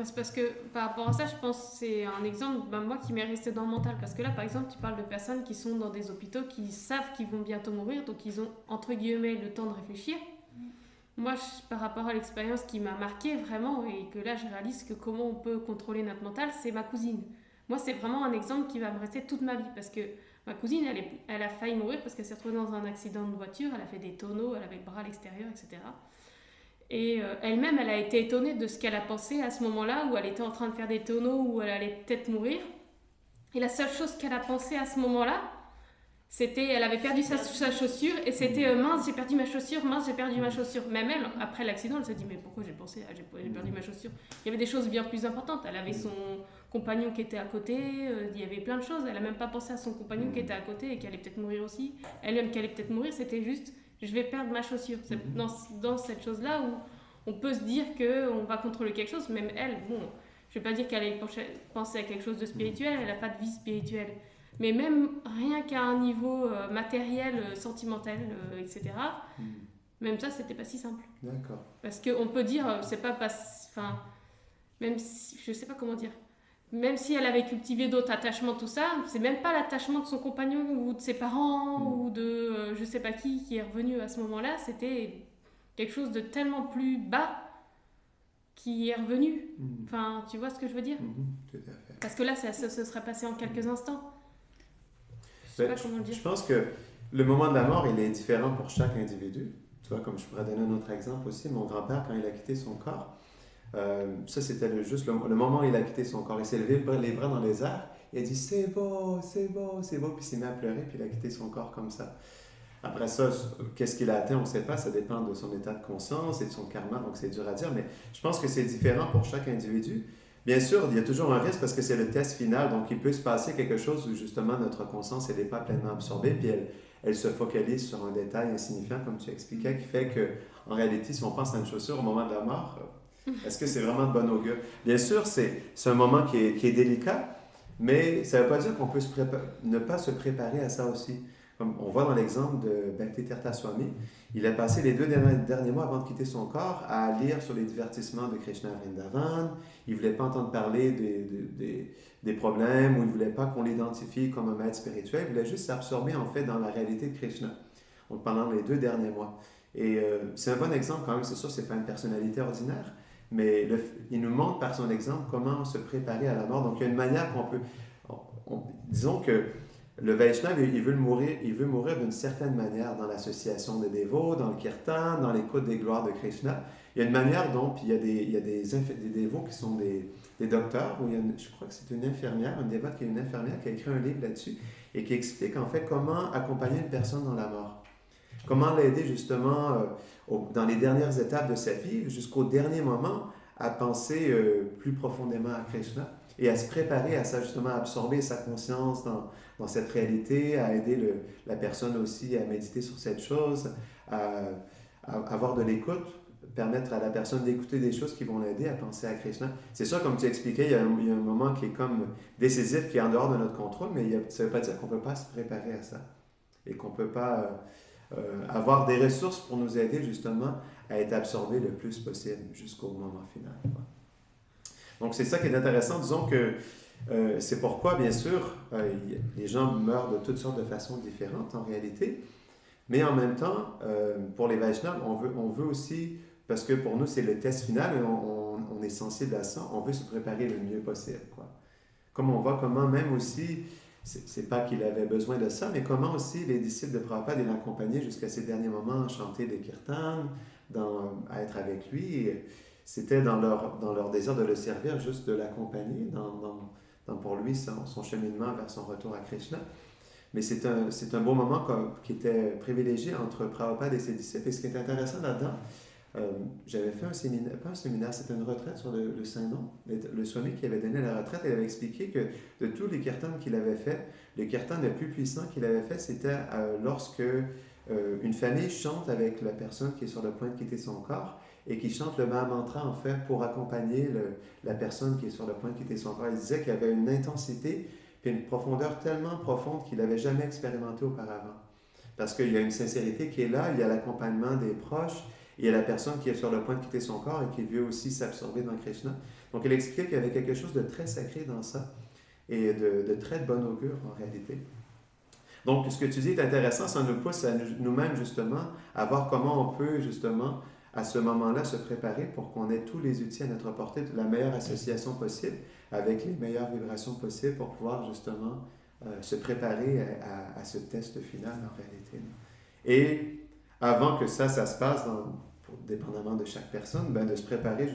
C'est parce que par rapport à ça, je pense que c'est un exemple, moi, qui m'est resté dans le mental. Parce que là, par exemple, tu parles de personnes qui sont dans des hôpitaux, qui savent qu'ils vont bientôt mourir, donc ils ont, entre guillemets, le temps de réfléchir. Moi, par rapport à l'expérience qui m'a marquée vraiment, et que là, je réalise que comment on peut contrôler notre mental, c'est ma cousine. Moi, c'est vraiment un exemple qui va me rester toute ma vie. Parce que ma cousine, elle a failli mourir parce qu'elle s'est retrouvée dans un accident de voiture, elle a fait des tonneaux, elle avait le bras à l'extérieur, etc. Et elle-même, elle a été étonnée de ce qu'elle a pensé à ce moment-là, où elle était en train de faire des tonneaux, où elle allait peut-être mourir. Et la seule chose qu'elle a pensé à ce moment-là, c'était, elle avait perdu sa chaussure, et c'était mince, j'ai perdu ma chaussure, mince, j'ai perdu ma chaussure. Même elle, après l'accident, elle s'est dit, mais pourquoi j'ai pensé, j'ai perdu ma chaussure? Il y avait des choses bien plus importantes. Elle avait son compagnon qui était à côté, il y avait plein de choses. Elle n'a même pas pensé à son compagnon qui était à côté et qui allait peut-être mourir aussi. Elle-même qui allait peut-être mourir, c'était juste, je vais perdre ma chaussure. C'est dans cette chose-là où on peut se dire qu'on va contrôler quelque chose. Même elle, bon, je ne vais pas dire qu'elle ait pensé à quelque chose de spirituel, elle n'a pas de vie spirituelle. Mais même rien qu'à un niveau matériel, sentimental, etc., même ça, c'était pas si simple. D'accord. Parce qu'on peut dire, c'est pas... Enfin, même si... Je sais pas comment dire. Même si elle avait cultivé d'autres attachements, tout ça, c'est même pas l'attachement de son compagnon ou de ses parents ou de je sais pas qui est revenu à ce moment-là. C'était quelque chose de tellement plus bas qui est revenu. Enfin, tu vois ce que je veux dire? Tout à fait. Parce que là, ça se serait passé en quelques instants. Je sais pas comment le dire. Je pense que le moment de la mort, il est différent pour chaque individu. Tu vois, comme je pourrais donner un autre exemple aussi, mon grand-père, quand il a quitté son corps, ça c'était juste le moment où il a quitté son corps. Il s'est levé les bras dans les airs, il a dit c'est beau, c'est beau, c'est beau, puis il s'est mis à pleurer, puis il a quitté son corps comme ça. Après ça, qu'est-ce qu'il a atteint, on ne sait pas, ça dépend de son état de conscience et de son karma, donc c'est dur à dire, mais je pense que c'est différent pour chaque individu. Bien sûr, il y a toujours un risque parce que c'est le test final, donc il peut se passer quelque chose où justement notre conscience n'est pas pleinement absorbée, puis elle se focalise sur un détail insignifiant, comme tu expliquais, qui fait qu'en réalité, si on pense à une chaussure au moment de la mort, est-ce que c'est vraiment de bon augure? Bien sûr, c'est un moment qui est délicat, mais ça ne veut pas dire qu'on peut ne pas se préparer à ça aussi. Comme on voit dans l'exemple de Bhakti Tirtha Swami, il a passé les 2 derniers mois avant de quitter son corps à lire sur les divertissements de Krishna à Vrindavan. Il ne voulait pas entendre parler des problèmes, ou il ne voulait pas qu'on l'identifie comme un maître spirituel. Il voulait juste s'absorber en fait dans la réalité de Krishna donc, pendant les 2 derniers mois. Et c'est un bon exemple quand même, c'est sûr, ce n'est pas une personnalité ordinaire, mais il nous montre par son exemple comment se préparer à la mort. Donc il y a une manière qu'on peut... disons que le Vaishnava, il veut mourir d'une certaine manière dans l'association des dévots, dans le kirtan, dans l'écoute des gloires de Krishna. Il y a une manière dont, puis il y a des dévots qui sont des docteurs, ou je crois que c'est une infirmière, une dévote qui est une infirmière qui a écrit un livre là-dessus et qui explique en fait comment accompagner une personne dans la mort. Comment l'aider justement dans les dernières étapes de sa vie, jusqu'au dernier moment, à penser plus profondément à Krishna et à se préparer à ça, justement, à absorber sa conscience dans cette réalité, à aider la personne aussi à méditer sur cette chose, à avoir de l'écoute, permettre à la personne d'écouter des choses qui vont l'aider à penser à Krishna. C'est sûr, comme tu expliquais, il y a un moment qui est comme décisif, qui est en dehors de notre contrôle, mais ça ne veut pas dire qu'on ne peut pas se préparer à ça et qu'on ne peut pas avoir des ressources pour nous aider justement à être absorbés le plus possible jusqu'au moment final. Donc c'est ça qui est intéressant. Disons que c'est pourquoi, bien sûr, les gens meurent de toutes sortes de façons différentes en réalité, mais en même temps, pour les Vaishnavas, on veut aussi, parce que pour nous c'est le test final et on est sensible à ça, on veut se préparer le mieux possible, quoi. Comme on voit comment même aussi, c'est pas qu'il avait besoin de ça, mais comment aussi les disciples de Prabhupada l'accompagnaient jusqu'à ses derniers moments à chanter des kirtans, à être avec lui. C'était dans leur désir de le servir, juste de l'accompagner pour lui, son cheminement vers son retour à Krishna. Mais c'est un beau moment qui était privilégié entre Prabhupada et ses disciples. Et ce qui est intéressant là-dedans, j'avais fait un séminaire, pas un séminaire, c'était une retraite sur le Saint-Nom. Le swami qui avait donné la retraite, il avait expliqué que de tous les kirtans qu'il avait fait, le kirtan le plus puissant qu'il avait fait, c'était lorsque une famille chante avec la personne qui est sur le point de quitter son corps et qui chante le Mahamantra, en fait, pour accompagner la personne qui est sur le point de quitter son corps. Il disait qu'il y avait une intensité et une profondeur tellement profonde qu'il n'avait jamais expérimenté auparavant. Parce qu'il y a une sincérité qui est là, il y a l'accompagnement des proches, il y a la personne qui est sur le point de quitter son corps et qui veut aussi s'absorber dans Krishna. Donc, il expliquait qu'il y avait quelque chose de très sacré dans ça et de très de bon augure, en réalité. Donc, ce que tu dis est intéressant, ça nous pousse à nous-mêmes, justement, à voir comment on peut, justement, à ce moment-là, se préparer pour qu'on ait tous les outils à notre portée, de la meilleure association possible, avec les meilleures vibrations possibles pour pouvoir, justement, se préparer à ce test final, en réalité. Et avant que ça se passe, dépendamment de chaque personne, ben, de se préparer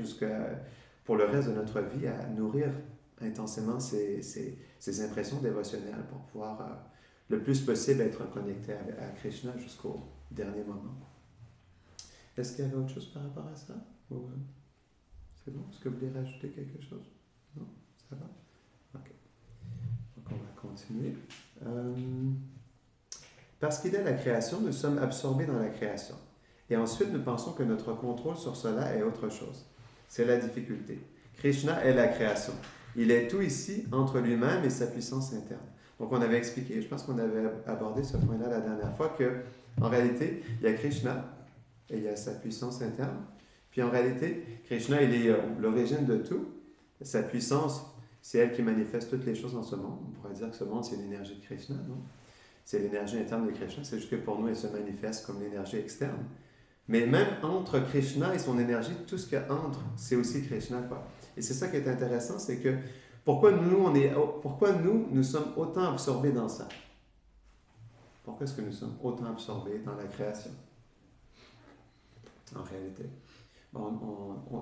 pour le reste de notre vie à nourrir intensément ces impressions dévotionnelles pour pouvoir le plus possible être connecté à Krishna jusqu'au dernier moment. Est-ce qu'il y avait autre chose par rapport à ça? C'est bon? Est-ce que vous voulez rajouter quelque chose? Non? Ça va? OK. Donc on va continuer. Parce qu'il est la création, nous sommes absorbés dans la création. Et ensuite, nous pensons que notre contrôle sur cela est autre chose. C'est la difficulté. Krishna est la création. Il est tout ici entre lui-même et sa puissance interne. Donc, on avait expliqué, je pense qu'on avait abordé ce point-là la dernière fois, qu'en réalité, il y a Krishna et il y a sa puissance interne. Puis en réalité, Krishna, il est l'origine de tout. Sa puissance, c'est elle qui manifeste toutes les choses dans ce monde. On pourrait dire que ce monde, c'est l'énergie de Krishna, non? C'est l'énergie interne de Krishna. C'est juste que pour nous, elle se manifeste comme l'énergie externe. Mais même entre Krishna et son énergie, tout ce qu'il y a entre, c'est aussi Krishna, quoi. Et c'est ça qui est intéressant, c'est que pourquoi nous sommes autant absorbés dans ça? Pourquoi est-ce que nous sommes autant absorbés dans la création? En réalité.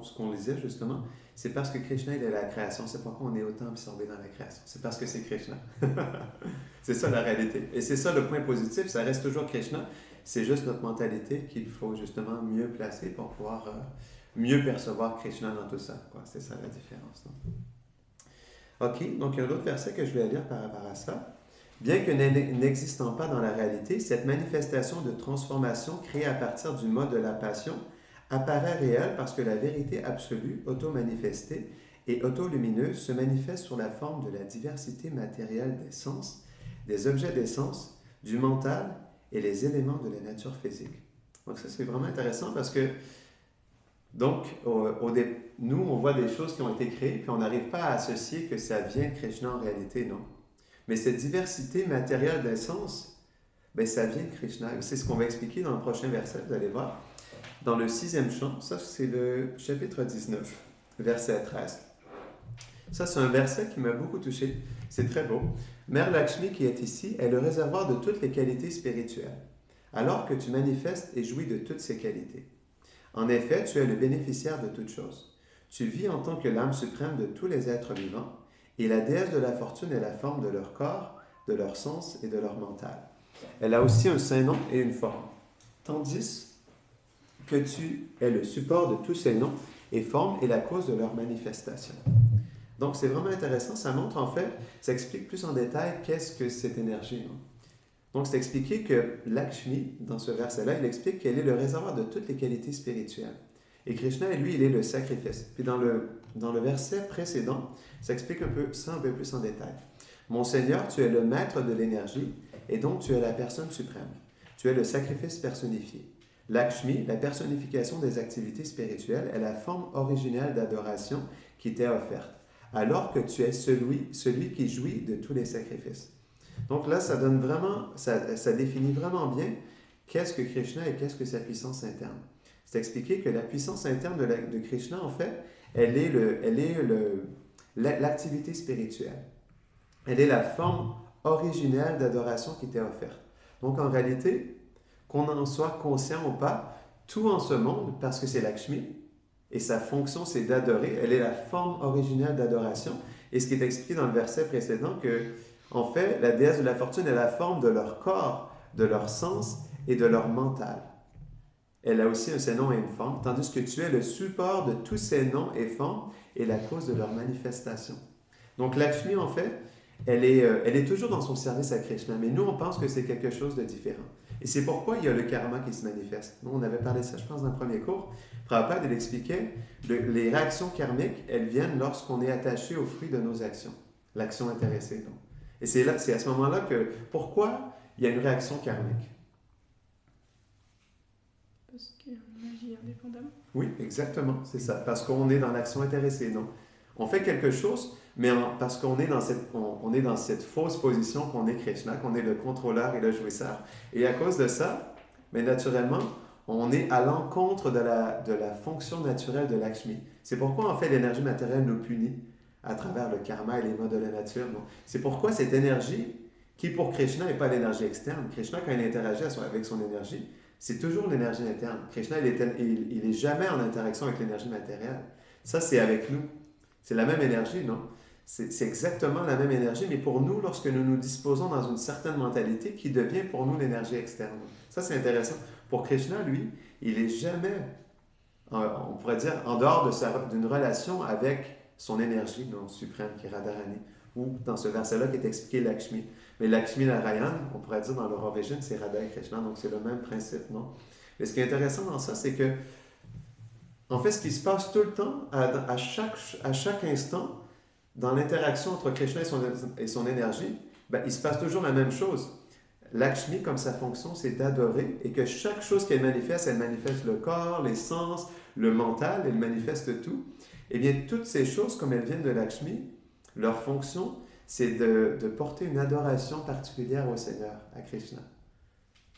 Ce qu'on disait justement, c'est parce que Krishna il est la création. C'est pourquoi on est autant absorbé dans la création. C'est parce que c'est Krishna. C'est ça la réalité. Et c'est ça le point positif, ça reste toujours Krishna. C'est juste notre mentalité qu'il faut justement mieux placer pour pouvoir mieux percevoir Krishna dans tout ça. C'est ça la différence. Non? OK, donc il y a un autre verset que je vais lire par rapport à ça. Bien que n'existant pas dans la réalité, cette manifestation de transformation créée à partir du mode de la passion apparaît réelle parce que la vérité absolue, auto-manifestée et auto-lumineuse se manifeste sous la forme de la diversité matérielle des sens, des objets des sens, du mental et les éléments de la nature physique. Donc ça, c'est vraiment intéressant parce que, donc, nous, on voit des choses qui ont été créées, puis on n'arrive pas à associer que ça vient de Krishna en réalité, non. Mais cette diversité matérielle des sens, ben, ça vient de Krishna. C'est ce qu'on va expliquer dans le prochain verset, vous allez voir. Dans le 6e chant, ça c'est le chapitre 19, verset 13. Ça c'est un verset qui m'a beaucoup touché, c'est très beau. Mère Lakshmi qui est ici est le réservoir de toutes les qualités spirituelles, alors que tu manifestes et jouis de toutes ces qualités. En effet, tu es le bénéficiaire de toutes choses. Tu vis en tant que l'âme suprême de tous les êtres vivants, et la déesse de la fortune est la forme de leur corps, de leur sens et de leur mental. Elle a aussi un saint nom et une forme, tandis que tu es le support de tous ces noms et formes et la cause de leur manifestation. Donc, c'est vraiment intéressant. Ça montre, en fait, ça explique plus en détail qu'est-ce que cette énergie. Non? Donc, c'est expliqué que Lakshmi, dans ce verset-là, il explique qu'elle est le réservoir de toutes les qualités spirituelles. Et Krishna, lui, il est le sacrifice. Puis dans le verset précédent, ça explique un peu plus en détail. Mon Seigneur, tu es le maître de l'énergie et donc tu es la personne suprême. Tu es le sacrifice personnifié. Lakshmi, la personnification des activités spirituelles, est la forme originelle d'adoration qui t'est offerte, alors que tu es celui qui jouit de tous les sacrifices. Donc là, ça donne vraiment, ça définit vraiment bien qu'est-ce que Krishna et qu'est-ce que sa puissance interne. C'est expliqué que la puissance interne de Krishna, en fait, elle est l'activité spirituelle. Elle est la forme originelle d'adoration qui t'est offerte. Donc en réalité, qu'on en soit conscient ou pas, tout en ce monde, parce que c'est Lakshmi, et sa fonction c'est d'adorer, elle est la forme originelle d'adoration. Et ce qui est expliqué dans le verset précédent, que en fait, la déesse de la fortune est la forme de leur corps, de leur sens et de leur mental. elle a aussi un seul nom et une forme, tandis que tu es le support de tous ces noms et formes et la cause de leur manifestation. Donc Lakshmi, en fait, elle est toujours dans son service à Krishna, mais nous, on pense que c'est quelque chose de différent. Et c'est pourquoi il y a le karma qui se manifeste. Nous, on avait parlé de ça, je pense, dans le premier cours. Prabhupada, il expliquait, les réactions karmiques, elles viennent lorsqu'on est attaché au fruit de nos actions. L'action intéressée, donc. Et c'est à ce moment-là que, pourquoi il y a une réaction karmique? Parce qu'on agit indépendamment. Oui, exactement, c'est ça. Parce qu'on est dans l'action intéressée, non? On fait quelque chose, mais parce qu'on est on est dans cette fausse position qu'on est Krishna, qu'on est le contrôleur et le jouisseur. Et à cause de ça, mais naturellement, on est à l'encontre de la fonction naturelle de Lakshmi. C'est pourquoi, en fait, l'énergie matérielle nous punit à travers le karma et les modes de la nature. C'est pourquoi cette énergie, qui pour Krishna n'est pas l'énergie externe. Krishna, quand il interagit avec son énergie, c'est toujours l'énergie interne. Krishna, il est jamais en interaction avec l'énergie matérielle. Ça, c'est avec nous. C'est la même énergie, non? C'est exactement la même énergie, mais pour nous, lorsque nous nous disposons dans une certaine mentalité qui devient pour nous l'énergie externe. Ça, c'est intéressant. Pour Krishna, lui, il n'est jamais, on pourrait dire, en dehors d'une relation avec son énergie non, suprême, qui est Radharani, ou dans ce verset-là qui est expliqué Lakshmi. Mais Lakshmi Narayan, on pourrait dire dans leur origine, c'est Radha et Krishna, donc c'est le même principe, non? Mais ce qui est intéressant dans ça, c'est que, en fait, ce qui se passe tout le temps, à chaque instant, dans l'interaction entre Krishna et son énergie, ben, il se passe toujours la même chose. Lakshmi, comme sa fonction, c'est d'adorer, et que chaque chose qu'elle manifeste le corps, les sens, le mental, elle manifeste tout. Eh bien, toutes ces choses, comme elles viennent de Lakshmi, leur fonction, c'est de porter une adoration particulière au Seigneur, à Krishna.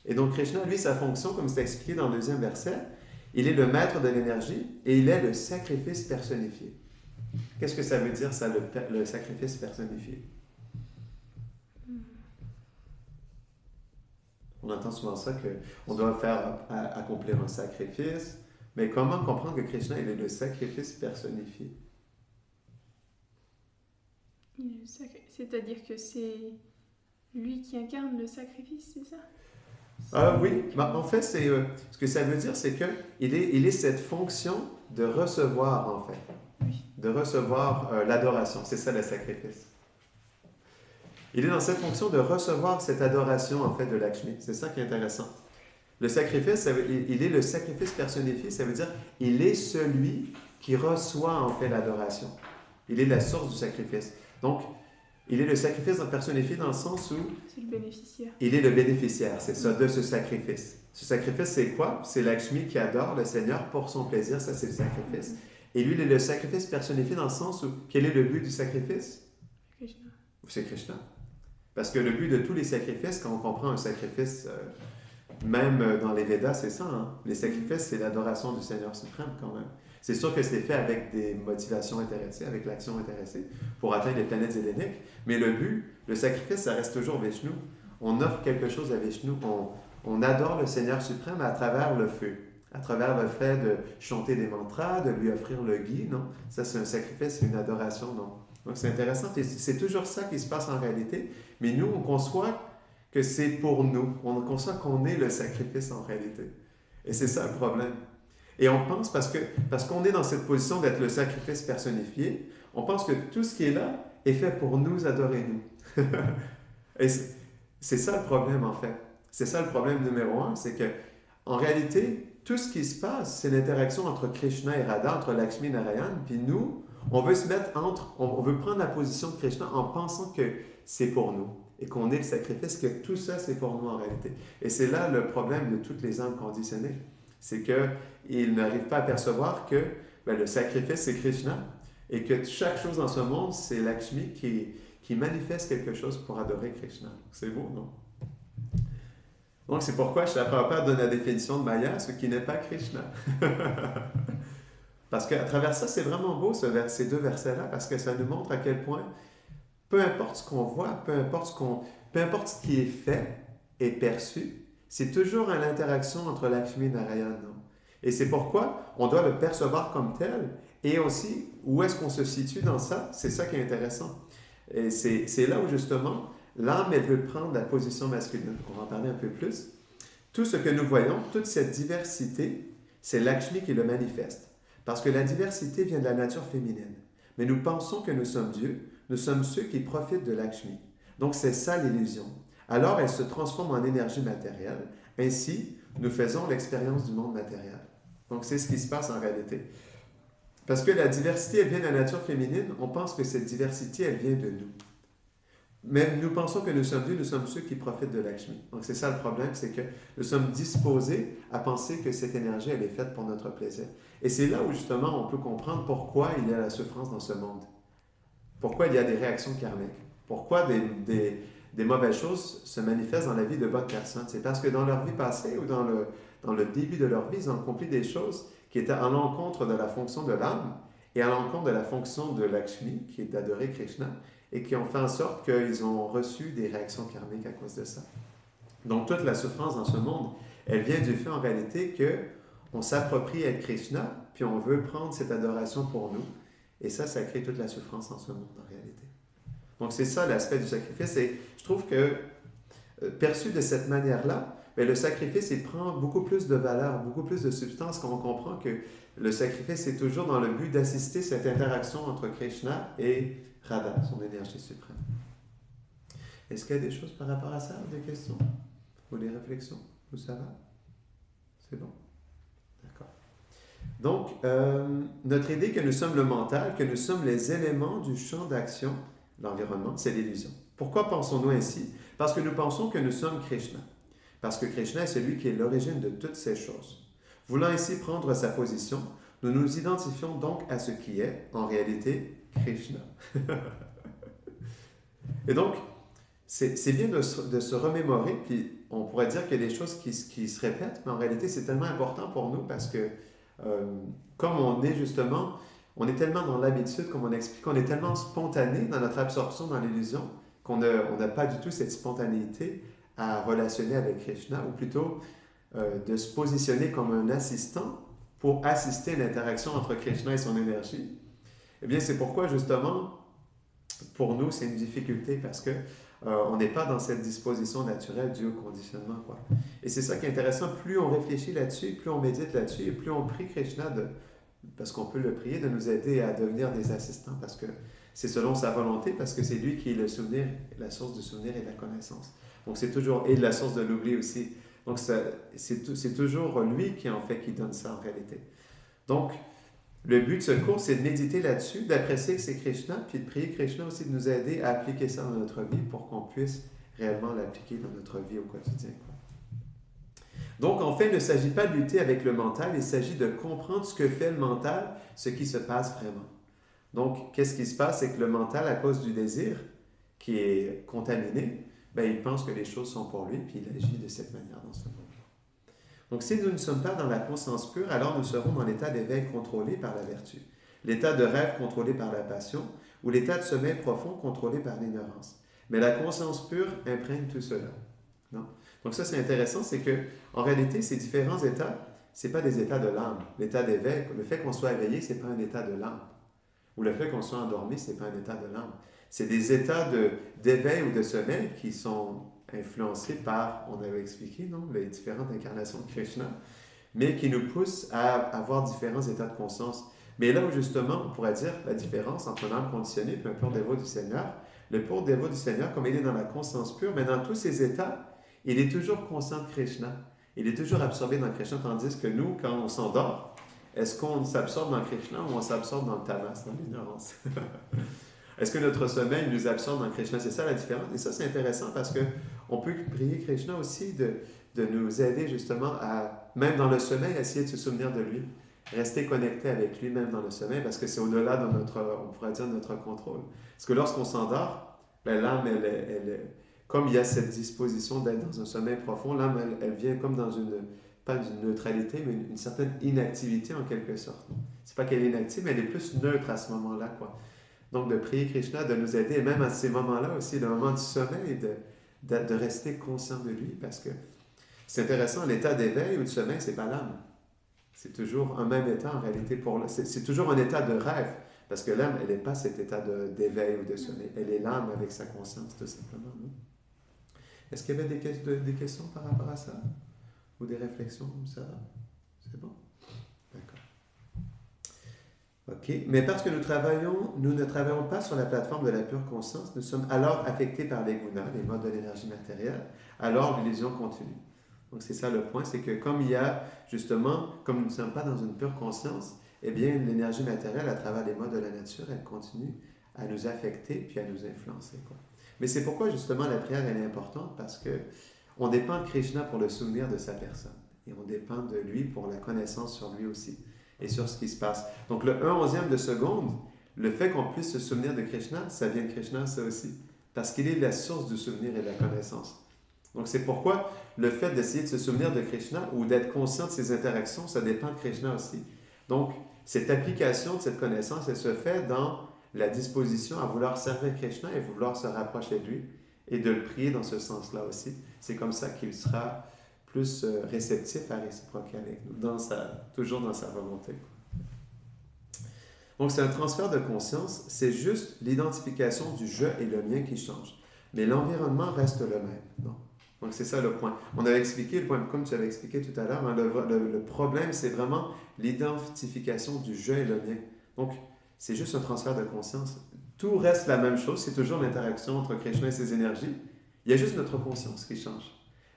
Et donc, Krishna, lui, sa fonction, comme c'est expliqué dans le 2e verset, il est le maître de l'énergie et il est le sacrifice personnifié. Qu'est-ce que ça veut dire, ça, le sacrifice personnifié? On entend souvent ça, qu'on doit accomplir un sacrifice, mais comment comprendre que Krishna, il est le sacrifice personnifié? C'est-à-dire que c'est lui qui incarne le sacrifice, c'est ça? Oui, en fait, ce que ça veut dire, c'est qu'il est cette fonction de recevoir, en fait. Oui. De recevoir l'adoration. C'est ça, le sacrifice. Il est dans cette fonction de recevoir cette adoration, en fait, de Lakshmi. C'est ça qui est intéressant. Le sacrifice, il est le sacrifice personnifié, ça veut dire il est celui qui reçoit, en fait, l'adoration. Il est la source du sacrifice. Donc, il est le sacrifice personnifié dans le sens où... C'est le bénéficiaire. Il est le bénéficiaire, c'est ça, de ce sacrifice. Ce sacrifice, c'est quoi? C'est Lakshmi qui adore le Seigneur pour son plaisir, ça c'est le sacrifice. Et lui, il est le sacrifice personnifié dans le sens où... Quel est le but du sacrifice? Krishna. C'est Krishna. Parce que le but de tous les sacrifices, quand on comprend un sacrifice, même dans les Védas, c'est ça, hein? Les sacrifices, c'est l'adoration du Seigneur suprême quand même. C'est sûr que c'est fait avec des motivations intéressées, avec l'action intéressée, pour atteindre les planètes éléniques. Mais le but, le sacrifice, ça reste toujours Vishnu. On offre quelque chose à Vishnu. On adore le Seigneur suprême à travers le feu, à travers le fait de chanter des mantras, de lui offrir le ghee, non? Ça, c'est un sacrifice, c'est une adoration, non? Donc, c'est intéressant. C'est toujours ça qui se passe en réalité. Mais nous, on conçoit que c'est pour nous. On conçoit qu'on est le sacrifice en réalité. Et c'est ça le problème. Et on pense, parce qu'on est dans cette position d'être le sacrifice personnifié, on pense que tout ce qui est là est fait pour nous adorer nous. Et c'est ça le problème en fait. C'est ça le problème numéro 1, c'est que en réalité, tout ce qui se passe, c'est l'interaction entre Krishna et Radha, entre Lakshmi et Narayan, puis nous, on veut se mettre on veut prendre la position de Krishna en pensant que c'est pour nous et qu'on est le sacrifice, que tout ça c'est pour nous en réalité. Et c'est là le problème de toutes les âmes conditionnées. C'est qu'ils n'arrivent pas à percevoir que le sacrifice, c'est Krishna, et que chaque chose dans ce monde, c'est Lakshmi qui manifeste quelque chose pour adorer Krishna. C'est beau, non? Donc, c'est pourquoi Srila Prabhupada donne la définition de Maya, ce qui n'est pas Krishna. Parce qu'à travers ça, c'est vraiment beau, ces 2 versets-là, parce que ça nous montre à quel point, peu importe ce qu'on voit, peu importe ce qui est fait et perçu, c'est toujours à l'interaction entre Lakshmi et Narayan. Et c'est pourquoi on doit le percevoir comme tel. Et aussi, où est-ce qu'on se situe dans ça? C'est ça qui est intéressant. Et c'est là où, justement, l'âme, elle veut prendre la position masculine. On va en parler un peu plus. Tout ce que nous voyons, toute cette diversité, c'est Lakshmi qui le manifeste. Parce que la diversité vient de la nature féminine. Mais nous pensons que nous sommes Dieu, nous sommes ceux qui profitent de Lakshmi. Donc c'est ça l'illusion. Alors elle se transforme en énergie matérielle. Ainsi, nous faisons l'expérience du monde matériel. Donc c'est ce qui se passe en réalité. Parce que la diversité, elle vient de la nature féminine, on pense que cette diversité, elle vient de nous. Mais nous pensons que nous sommes Dieu, nous sommes ceux qui profitent de Lakshmi. Donc c'est ça le problème, c'est que nous sommes disposés à penser que cette énergie, elle est faite pour notre plaisir. Et c'est là où justement on peut comprendre pourquoi il y a la souffrance dans ce monde. Pourquoi il y a des réactions karmiques. Pourquoi des mauvaises choses se manifestent dans la vie de bonnes personnes. C'est parce que dans leur vie passée ou dans le début de leur vie, ils ont accompli des choses qui étaient à l'encontre de la fonction de l'âme et à l'encontre de la fonction de Lakshmi, qui est d'adorer Krishna, et qui ont fait en sorte qu'ils ont reçu des réactions karmiques à cause de ça. Donc toute la souffrance dans ce monde, elle vient du fait en réalité qu'on s'approprie être Krishna, puis on veut prendre cette adoration pour nous, et ça crée toute la souffrance dans ce monde en réalité. Donc c'est ça l'aspect du sacrifice, et je trouve que perçu de cette manière-là, bien, le sacrifice, il prend beaucoup plus de valeur, beaucoup plus de substance quand on comprend que le sacrifice est toujours dans le but d'assister cette interaction entre Krishna et Radha, son énergie suprême. Est-ce qu'il y a des choses par rapport à ça, des questions ou des réflexions? Ou ça va? C'est bon? D'accord. Donc, notre idée que nous sommes le mental, que nous sommes les éléments du champ d'action, l'environnement, c'est l'illusion. Pourquoi pensons-nous ainsi? Parce que nous pensons que nous sommes Krishna. Parce que Krishna est celui qui est l'origine de toutes ces choses. Voulant ainsi prendre sa position, nous nous identifions donc à ce qui est, en réalité, Krishna. Et donc, c'est bien de se remémorer, puis on pourrait dire qu'il y a des choses qui se répètent, mais en réalité, c'est tellement important pour nous parce que, comme on est justement, on est tellement dans l'habitude, comme on explique, on est tellement spontané dans notre absorption dans l'illusion qu'on n'a pas du tout cette spontanéité à relationner avec Krishna, ou plutôt de se positionner comme un assistant pour assister à l'interaction entre Krishna et son énergie. Eh bien, c'est pourquoi, justement, pour nous, c'est une difficulté parce que on n'est pas dans cette disposition naturelle due au conditionnement, quoi. Et c'est ça qui est intéressant. Plus on réfléchit là-dessus, plus on médite là-dessus, et plus on prie Krishna, parce qu'on peut le prier, de nous aider à devenir des assistants, parce que c'est selon sa volonté, parce que c'est lui qui est le souvenir, la source du souvenir et de la connaissance. Donc c'est toujours, et la source de l'oubli aussi. Donc c'est toujours lui qui en fait qui donne ça en réalité. Donc le but de ce cours, c'est de méditer là-dessus, d'apprécier que c'est Krishna, puis de prier Krishna aussi de nous aider à appliquer ça dans notre vie pour qu'on puisse réellement l'appliquer dans notre vie au quotidien, quoi. Donc en fait, il ne s'agit pas de lutter avec le mental, il s'agit de comprendre ce que fait le mental, ce qui se passe vraiment. Donc qu'est-ce qui se passe? C'est que le mental, à cause du désir qui est contaminé, ben, il pense que les choses sont pour lui, puis il agit de cette manière dans ce monde. Donc, si nous ne sommes pas dans la conscience pure, alors nous serons dans l'état d'éveil contrôlé par la vertu, l'état de rêve contrôlé par la passion, ou l'état de sommeil profond contrôlé par l'ignorance. Mais la conscience pure imprègne tout cela. Non? Donc ça, c'est intéressant, c'est que en réalité, ces différents états, ce n'est pas des états de l'âme. L'état d'éveil, le fait qu'on soit éveillé, ce n'est pas un état de l'âme. Ou le fait qu'on soit endormi, ce n'est pas un état de l'âme. C'est des états d'éveil ou de sommeil qui sont influencés par, on avait expliqué, non, les différentes incarnations de Krishna, mais qui nous poussent à avoir différents états de conscience. Mais là où justement, on pourrait dire la différence entre un âme conditionnée et un pur dévot du Seigneur, le pur dévot du Seigneur, comme il est dans la conscience pure, mais dans tous ses états, il est toujours conscient de Krishna. Il est toujours absorbé dans Krishna, tandis que nous, quand on s'endort, est-ce qu'on s'absorbe dans Krishna ou on s'absorbe dans le tamas, dans l'ignorance? Est-ce que notre sommeil nous absorbe dans Krishna? C'est ça la différence. Et ça, c'est intéressant parce qu'on peut prier Krishna aussi de nous aider justement à, même dans le sommeil, à essayer de se souvenir de lui. Rester connecté avec lui même dans le sommeil parce que c'est au-delà de notre, on pourrait dire, notre contrôle. Parce que lorsqu'on s'endort, ben, l'âme, comme il y a cette disposition d'être dans un sommeil profond, l'âme, elle vient comme dans pas une neutralité, mais une certaine inactivité en quelque sorte. C'est pas qu'elle est inactive, mais elle est plus neutre à ce moment-là, quoi. Donc, de prier Krishna, de nous aider, et même à ces moments-là aussi, le moment du sommeil, de rester conscient de lui, parce que c'est intéressant, l'état d'éveil ou de sommeil, c'est pas l'âme. C'est toujours un même état en réalité pour l'âme. C'est toujours un état de rêve, parce que l'âme, elle n'est pas cet état d'éveil ou de sommeil. Elle est l'âme avec sa conscience, tout simplement. Est-ce qu'il y avait des questions par rapport à ça? Ou des réflexions comme ça? C'est bon? D'accord. OK. Mais parce que nous ne travaillons pas sur la plateforme de la pure conscience, nous sommes alors affectés par les gunas, les modes de l'énergie matérielle, alors l'illusion continue. Donc c'est ça le point, c'est que comme il y a justement, comme nous ne sommes pas dans une pure conscience, eh bien l'énergie matérielle à travers les modes de la nature, elle continue à nous affecter puis à nous influencer, quoi. Mais c'est pourquoi justement la prière elle est importante, parce que on dépend de Krishna pour le souvenir de sa personne et on dépend de lui pour la connaissance sur lui aussi et sur ce qui se passe. Donc le 1/11e de seconde, le fait qu'on puisse se souvenir de Krishna, ça vient de Krishna ça aussi, parce qu'il est la source du souvenir et de la connaissance. Donc c'est pourquoi le fait d'essayer de se souvenir de Krishna ou d'être conscient de ses interactions, ça dépend de Krishna aussi. Donc cette application de cette connaissance, elle se fait dans la disposition à vouloir servir Krishna et vouloir se rapprocher de lui et de le prier dans ce sens-là aussi. C'est comme ça qu'il sera plus réceptif à réciproquer avec nous, toujours dans sa volonté. Donc c'est un transfert de conscience, c'est juste l'identification du je et le mien qui change. Mais l'environnement reste le même. Non? Donc c'est ça le point. On avait expliqué le point, comme tu avais expliqué tout à l'heure, hein, le problème c'est vraiment l'identification du je et le mien. Donc c'est juste un transfert de conscience. Tout reste la même chose, c'est toujours l'interaction entre Krishna et ses énergies. Il y a juste notre conscience qui change.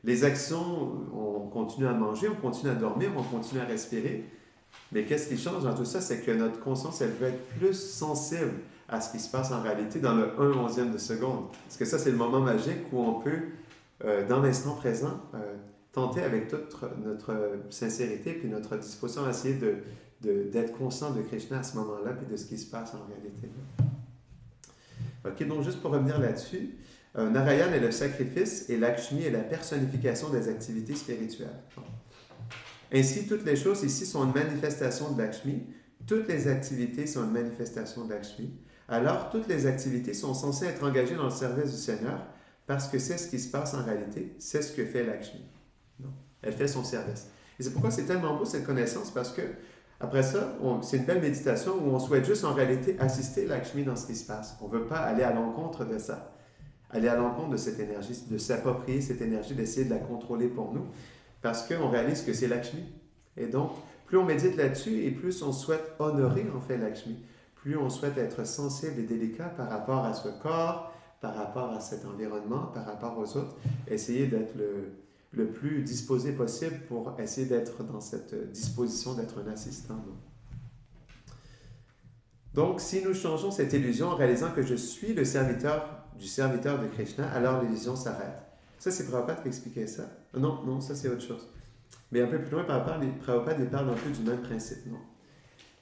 Les actions, on continue à manger, on continue à dormir, on continue à respirer. Mais qu'est-ce qui change dans tout ça? C'est que notre conscience, elle veut être plus sensible à ce qui se passe en réalité dans le 1/11e de seconde. Parce que ça, c'est le moment magique où on peut, dans l'instant présent, tenter avec toute notre sincérité puis notre disposition à essayer d'être conscient de Krishna à ce moment-là puis de ce qui se passe en réalité. OK, donc juste pour revenir là-dessus, Narayan est le sacrifice et Lakshmi est la personnification des activités spirituelles. Ainsi, toutes les choses ici sont une manifestation de Lakshmi, toutes les activités sont une manifestation de Lakshmi. Alors, toutes les activités sont censées être engagées dans le service du Seigneur parce que c'est ce qui se passe en réalité, c'est ce que fait Lakshmi. Non? Elle fait son service. Et c'est pourquoi c'est tellement beau cette connaissance, parce que après ça, c'est une belle méditation où on souhaite juste en réalité assister Lakshmi dans ce qui se passe. On ne veut pas aller à l'encontre de ça. Aller à l'encontre de cette énergie, de s'approprier cette énergie, d'essayer de la contrôler pour nous, parce qu'on réalise que c'est Lakshmi. Et donc, plus on médite là-dessus et plus on souhaite honorer en fait Lakshmi, plus on souhaite être sensible et délicat par rapport à ce corps, par rapport à cet environnement, par rapport aux autres, essayer d'être le plus disposé possible pour essayer d'être dans cette disposition d'être un assistant. Donc, si nous changeons cette illusion en réalisant que je suis le serviteur du serviteur de Krishna, alors l'illusion s'arrête. Ça, c'est Prabhupada qui expliquait ça. Non, ça c'est autre chose. Mais un peu plus loin, Prabhupada parle un peu du même principe. Non.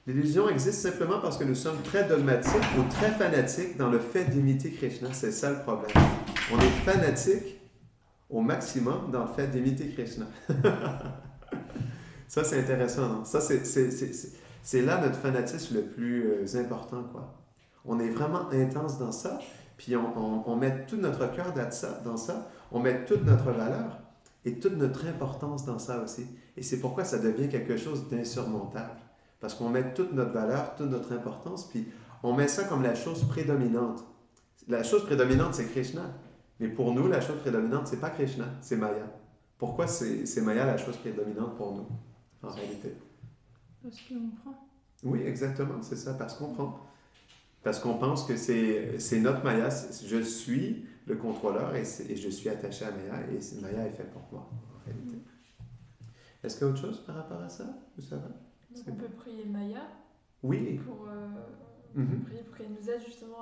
L'illusion existe simplement parce que nous sommes très dogmatiques ou très fanatiques dans le fait d'imiter Krishna. C'est ça le problème. On est fanatique au maximum dans le fait d'imiter Krishna. Ça, c'est intéressant, non? Ça, c'est là notre fanatisme le plus important, quoi. On est vraiment intense dans ça, puis on met tout notre cœur dans ça, on met toute notre valeur et toute notre importance dans ça aussi. Et c'est pourquoi ça devient quelque chose d'insurmontable. Parce qu'on met toute notre valeur, toute notre importance, puis on met ça comme la chose prédominante. La chose prédominante, c'est Krishna. Mais pour nous, la chose prédominante, c'est pas Krishna, c'est Maya. Pourquoi c'est Maya la chose prédominante pour nous, en réalité? Parce qu'on prend. Oui, exactement, c'est ça, parce qu'on prend. Parce qu'on pense que c'est notre Maya, je suis le contrôleur et je suis attaché à Maya et Maya est fait pour moi, en réalité. Est-ce qu'il y a autre chose par rapport à ça? Ou ça va? Donc on peut prier Maya oui. pour prier pour qu'elle nous aide justement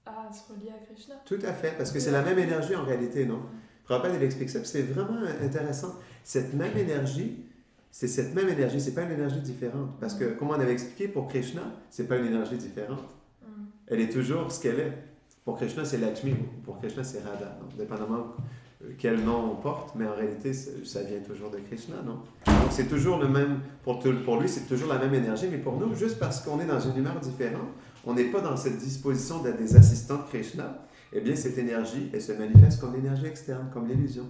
à se relier à Krishna. Tout à fait, parce que c'est la même énergie en réalité, non? Prabhupada, il explique ça, puis c'est vraiment intéressant. Cette même énergie, c'est pas une énergie différente. Parce que, comme on avait expliqué, pour Krishna, c'est pas une énergie différente. Elle est toujours ce qu'elle est. Pour Krishna, c'est Lakshmi, pour Krishna, c'est Radha. Donc, dépendamment quel nom on porte, mais en réalité, ça vient toujours de Krishna, non? Donc, c'est toujours le même, pour lui, c'est toujours la même énergie, mais pour nous, juste parce qu'on est dans une humeur différente, on n'est pas dans cette disposition d'être des assistants de Krishna, eh bien, cette énergie, elle se manifeste comme l'énergie externe, comme l'illusion.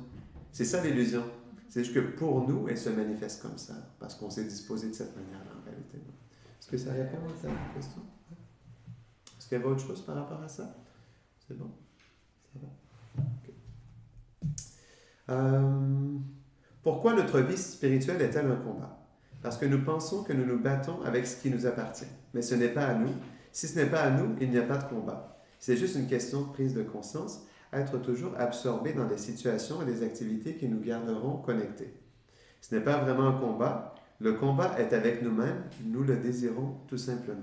C'est ça l'illusion. C'est juste que pour nous, elle se manifeste comme ça, parce qu'on s'est disposé de cette manière-là, en réalité. Est-ce que ça répond à ta question? Est-ce qu'il y avait autre chose par rapport à ça? C'est bon? Ça va? Okay. Pourquoi notre vie spirituelle est-elle un combat? Parce que nous pensons que nous nous battons avec ce qui nous appartient. Mais ce n'est pas à nous. Si ce n'est pas à nous, il n'y a pas de combat. C'est juste une question de prise de conscience, être toujours absorbé dans des situations et des activités qui nous garderont connectés. Ce n'est pas vraiment un combat. Le combat est avec nous-mêmes. Nous le désirons tout simplement.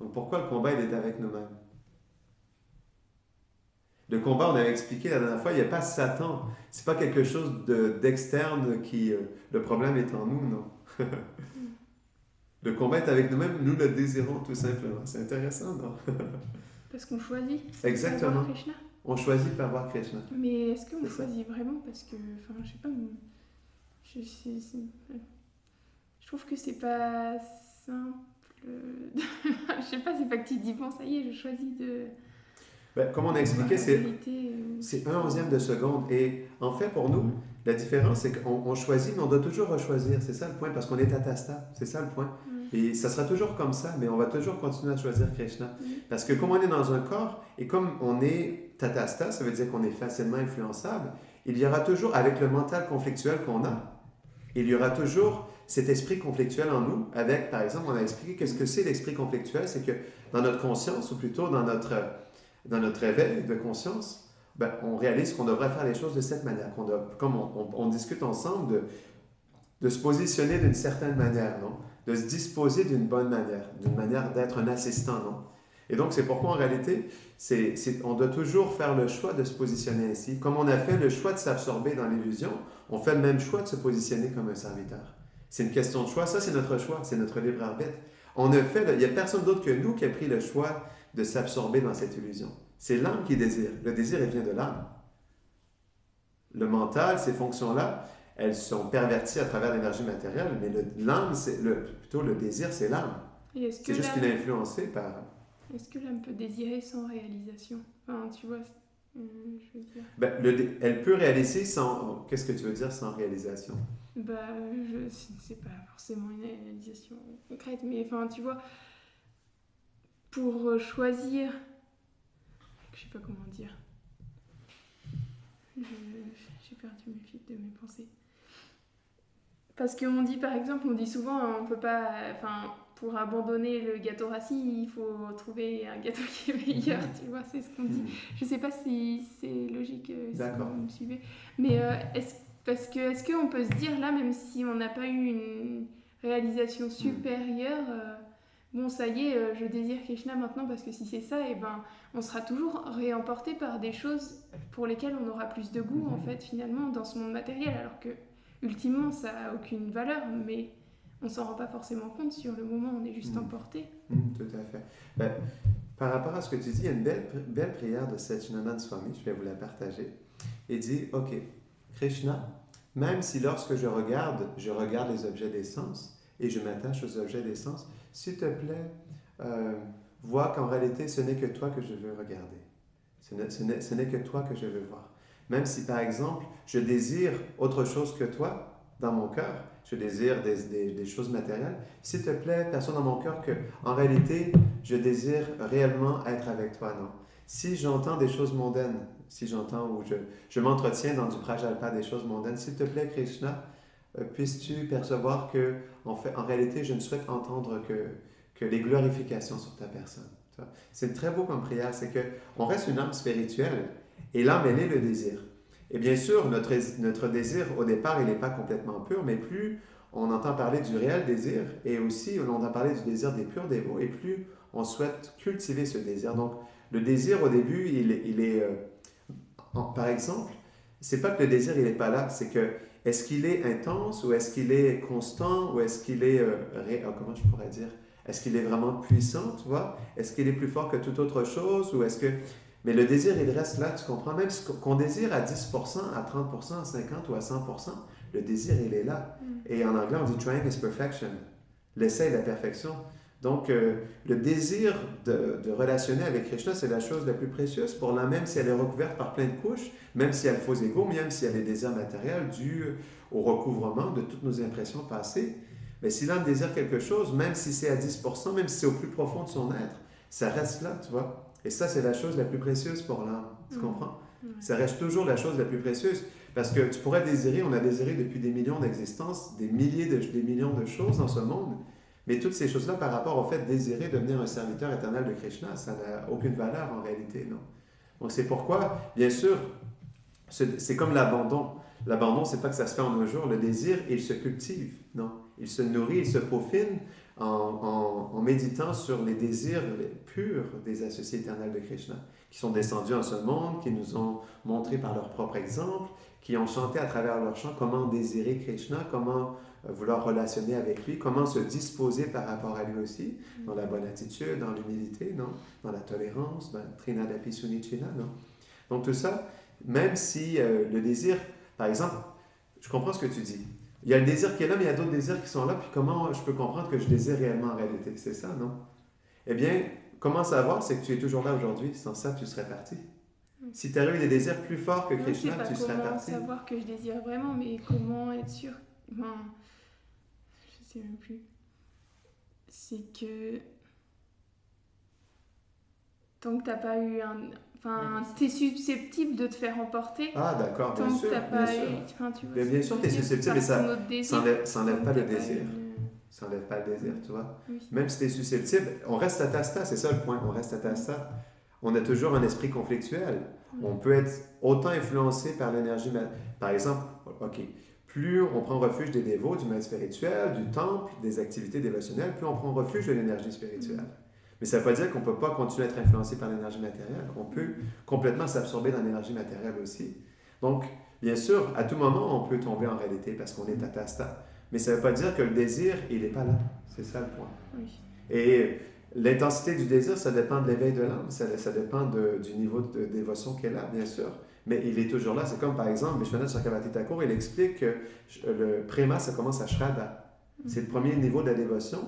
Donc pourquoi le combat il est avec nous-mêmes? Le combat, on avait expliqué la dernière fois, il n'y a pas Satan. Ce n'est pas quelque chose d'externe qui... le problème est en nous, non. Le combat est avec nous-mêmes, nous le désirons tout simplement. C'est intéressant, non? Parce qu'on choisit. Exactement. Krishna. On choisit par voir Krishna. Mais est-ce qu'on choisit vraiment? Parce que, enfin, je sais pas... Je trouve que c'est pas simple. Je sais pas, c'est pas que tu te dis, bon, ça y est, je choisis de... Ben, comme on a expliqué, c'est 1/11 de seconde. Et en fait, pour nous, la différence, c'est qu'on choisit, mais on doit toujours rechoisir. C'est ça le point, parce qu'on est tatasta. C'est ça le point. Et ça sera toujours comme ça, mais on va toujours continuer à choisir Krishna. Parce que comme on est dans un corps, et comme on est tatasta, ça veut dire qu'on est facilement influençable, il y aura toujours, avec le mental conflictuel qu'on a, il y aura toujours cet esprit conflictuel en nous, avec, par exemple, on a expliqué qu'est-ce que c'est l'esprit conflictuel, c'est que dans notre conscience, ou plutôt dans notre éveil de conscience, ben, on réalise qu'on devrait faire les choses de cette manière, comme on discute ensemble de se positionner d'une certaine manière, non? De se disposer d'une bonne manière, d'une manière d'être un assistant, non? Et donc, c'est pourquoi, en réalité, on doit toujours faire le choix de se positionner ainsi. Comme on a fait le choix de s'absorber dans l'illusion, on fait le même choix de se positionner comme un serviteur. C'est une question de choix. Ça, c'est notre choix, c'est notre libre arbitre. Il n'y a personne d'autre que nous qui a pris le choix de s'absorber dans cette illusion. C'est l'âme qui désire. Le désir, il vient de l'âme. Le mental, ces fonctions-là, elles sont perverties à travers l'énergie matérielle, mais l'âme, plutôt le désir, c'est l'âme. C'est juste qu'il est influencé par... Est-ce que l'âme peut désirer sans réalisation? Enfin, tu vois, je veux dire... Ben, elle peut réaliser sans... Qu'est-ce que tu veux dire sans réalisation? Bah, c'est pas forcément une réalisation concrète, mais enfin, tu vois, pour choisir... Je sais pas comment dire. J'ai perdu mes fils de mes pensées. Parce qu'on dit, par exemple, on dit souvent, on peut pas... Enfin, pour abandonner le gâteau rassis, il faut trouver un gâteau qui est meilleur, tu vois, c'est ce qu'on dit. Je sais pas si c'est logique, si vous me suivez. Mais est-ce qu'on peut se dire, là, même si on n'a pas eu une réalisation supérieure, bon, ça y est, je désire Krishna maintenant, parce que si c'est ça, eh ben, on sera toujours réemporté par des choses pour lesquelles on aura plus de goût, en fait, finalement, dans ce monde matériel, alors que, ultimement, ça n'a aucune valeur, mais... on ne s'en rend pas forcément compte sur le moment où on est juste emporté. Tout à fait. Ben, par rapport à ce que tu dis, il y a une belle prière de Satchidananda Swami, je vais vous la partager. Il dit, OK, Krishna, même si lorsque je regarde les objets des sens et je m'attache aux objets des sens, s'il te plaît, vois qu'en réalité, ce n'est que toi que je veux regarder. Ce n'est que toi que je veux voir. Même si, par exemple, je désire autre chose que toi dans mon cœur, je désire des choses matérielles. S'il te plaît, perçois dans mon cœur qu'en réalité, je désire réellement être avec toi, non? Si j'entends des choses mondaines, si j'entends ou je m'entretiens dans du prajalpa, des choses mondaines, s'il te plaît, Krishna, puisses-tu percevoir que, en réalité, je ne souhaite entendre que les glorifications sur ta personne. C'est très beau comme prière, c'est qu'on reste une âme spirituelle et l'âme, elle est le désir. Et bien sûr, notre désir, au départ, il n'est pas complètement pur, mais plus on entend parler du réel désir, et aussi on entend parler du désir des purs dévots, et plus on souhaite cultiver ce désir. Donc, le désir, au début, il est par exemple, c'est pas que le désir, il n'est pas là, c'est que, est-ce qu'il est intense, ou est-ce qu'il est constant, ou est-ce qu'il est, comment je pourrais dire, est-ce qu'il est vraiment puissant, tu vois? Est-ce qu'il est plus fort que toute autre chose, ou est-ce que... Mais le désir, il reste là, tu comprends? Même qu'on désire à 10%, à 30%, à 50% ou à 100%, le désir, il est là. Et en anglais, on dit « trying is perfection ». L'essai est la perfection. Donc, le désir de relationner avec Krishna, c'est la chose la plus précieuse pour l'âme, même si elle est recouverte par plein de couches, même si elle a faux égaux, même si elle a des désirs matériels dus au recouvrement de toutes nos impressions passées. Mais si l'âme désire quelque chose, même si c'est à 10%, même si c'est au plus profond de son être, ça reste là, tu vois. Et ça, c'est la chose la plus précieuse pour l'âme. Tu comprends? Ça reste toujours la chose la plus précieuse. Parce que tu pourrais désirer, on a désiré depuis des millions d'existences, des millions de choses dans ce monde, mais toutes ces choses-là, par rapport au fait de désirer devenir un serviteur éternel de Krishna, ça n'a aucune valeur en réalité, non? Donc c'est pourquoi, bien sûr, c'est comme l'abandon. L'abandon, c'est pas que ça se fait en un jour. Le désir, il se cultive, non? Il se nourrit, il se peaufine en méditant sur les désirs purs des associés éternels de Krishna, qui sont descendus en ce monde, qui nous ont montré par leur propre exemple, qui ont chanté à travers leur chant comment désirer Krishna, comment vouloir relationner avec lui, comment se disposer par rapport à lui aussi, dans la bonne attitude, dans l'humilité, non? Dans la tolérance, dans Trinadapi Sunichina, non? Donc tout ça, même si le désir, par exemple, je comprends ce que tu dis. Il y a le désir qui est là, mais il y a d'autres désirs qui sont là, puis comment je peux comprendre que je désire réellement en réalité? C'est ça, non? Eh bien, comment savoir? C'est que tu es toujours là aujourd'hui. Sans ça, tu serais parti. Si tu avais eu des désirs plus forts que Krishna, tu serais parti. Comment savoir que je désire vraiment, mais comment être sûr? Enfin, je sais même plus. C'est que tant que t'as pas eu un... Enfin, t'es susceptible de te faire emporter. Ah, d'accord, bien sûr. Bien sûr, t'es susceptible, mais ça n'enlève pas le désir. Ça n'enlève pas le désir, tu vois. Oui. Même si t'es susceptible, on reste atasta, c'est ça le point, on reste atasta. On a toujours un esprit conflictuel. On peut être autant influencé par l'énergie... Par exemple, OK, plus on prend refuge des dévots, du maître spirituel, du temple, des activités dévotionnelles, plus on prend refuge de l'énergie spirituelle. Mais ça ne veut pas dire qu'on ne peut pas continuer à être influencé par l'énergie matérielle. On peut complètement s'absorber dans l'énergie matérielle aussi. Donc, bien sûr, à tout moment, on peut tomber en réalité parce qu'on est atasta. Mais ça ne veut pas dire que le désir, il n'est pas là. C'est ça le point. Oui. Et l'intensité du désir, ça dépend de l'éveil de l'âme. Ça dépend du niveau de dévotion qu'elle a, bien sûr. Mais il est toujours là. C'est comme, par exemple, Vishwanath Chakravarti Thakur, il explique que le préma, ça commence à Shraddha. C'est le premier niveau de la dévotion.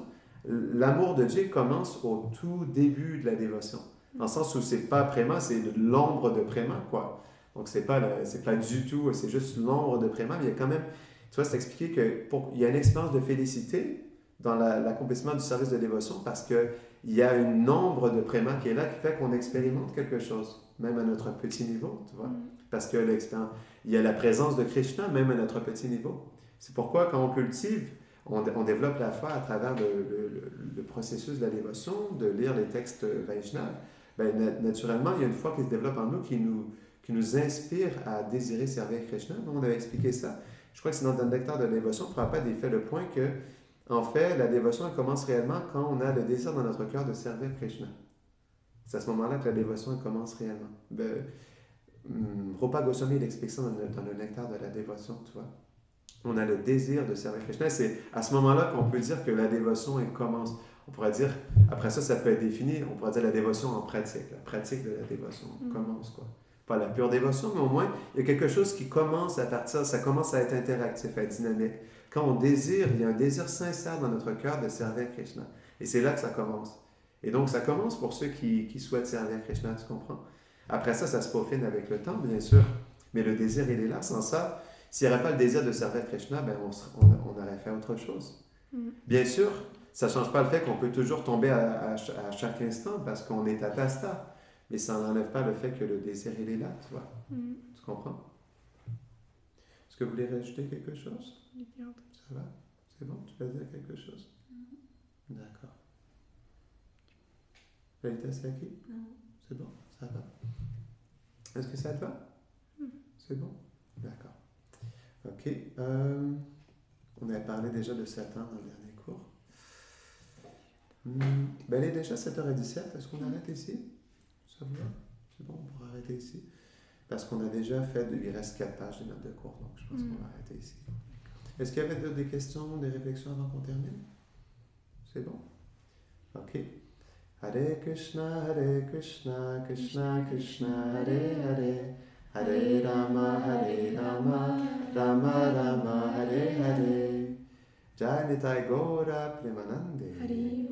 L'amour de Dieu commence au tout début de la dévotion. Dans le sens où c'est pas préma, c'est l'ombre de préma, quoi. Donc c'est pas du tout, c'est juste l'ombre de préma, mais il y a quand même, tu vois, c'est expliqué qu'il y a une expérience de félicité dans l'accomplissement du service de dévotion parce qu'il y a une ombre de préma qui est là, qui fait qu'on expérimente quelque chose, même à notre petit niveau, tu vois. Parce que il y a la présence de Krishna, même à notre petit niveau. C'est pourquoi quand on cultive, on développe la foi à travers le processus de la dévotion, de lire les textes Vaishnava. Ben, naturellement, il y a une foi qui se développe en nous qui nous inspire à désirer servir Krishna. Donc, on avait expliqué ça. Je crois que c'est dans le nectar de la dévotion, Prabhupada a fait le point que, en fait, la dévotion elle commence réellement quand on a le désir dans notre cœur de servir Krishna. C'est à ce moment-là que la dévotion elle commence réellement. Rupa Goswami il explique ça dans le nectar de la dévotion, tu vois. On a le désir de servir Krishna. C'est à ce moment-là qu'on peut dire que la dévotion elle commence. On pourrait dire, après ça peut être défini, on pourrait dire la dévotion en pratique. La pratique de la dévotion commence, quoi. Pas la pure dévotion, mais au moins, il y a quelque chose qui commence à partir, ça commence à être interactif, à être dynamique. Quand on désire, il y a un désir sincère dans notre cœur de servir Krishna. Et c'est là que ça commence. Et donc, ça commence pour ceux qui souhaitent servir Krishna, tu comprends? Après ça se peaufine avec le temps, bien sûr. Mais le désir, il est là. Sans ça, s'il n'y aurait pas le désir de servir Krishna, ben on aurait fait autre chose. Bien sûr, ça ne change pas le fait qu'on peut toujours tomber à chaque instant parce qu'on est atasta. Mais ça n'enlève pas le fait que le désir, il est là, tu vois. Tu comprends? Est-ce que vous voulez rajouter quelque chose? Ça va? C'est bon? Tu veux dire quelque chose? D'accord. Lalita, c'est acquis? C'est bon? Ça va? Est-ce que ça te va? C'est bon? D'accord. OK. On avait parlé déjà de Satan dans le dernier cours. Ben, il est déjà 7h17. Est-ce qu'on arrête ici? Ça va? C'est bon, on pourra arrêter ici. Parce qu'on a déjà fait, il reste 4 pages de notes de cours, donc je pense qu'on va arrêter ici. Est-ce qu'il y avait des questions, des réflexions avant qu'on termine? C'est bon? OK. Hare Krishna, Krishna Krishna, Hare Hare, Hare Rama, Rama Rama, Hare Hare. Jai Nitai Gaura Premanande. Hare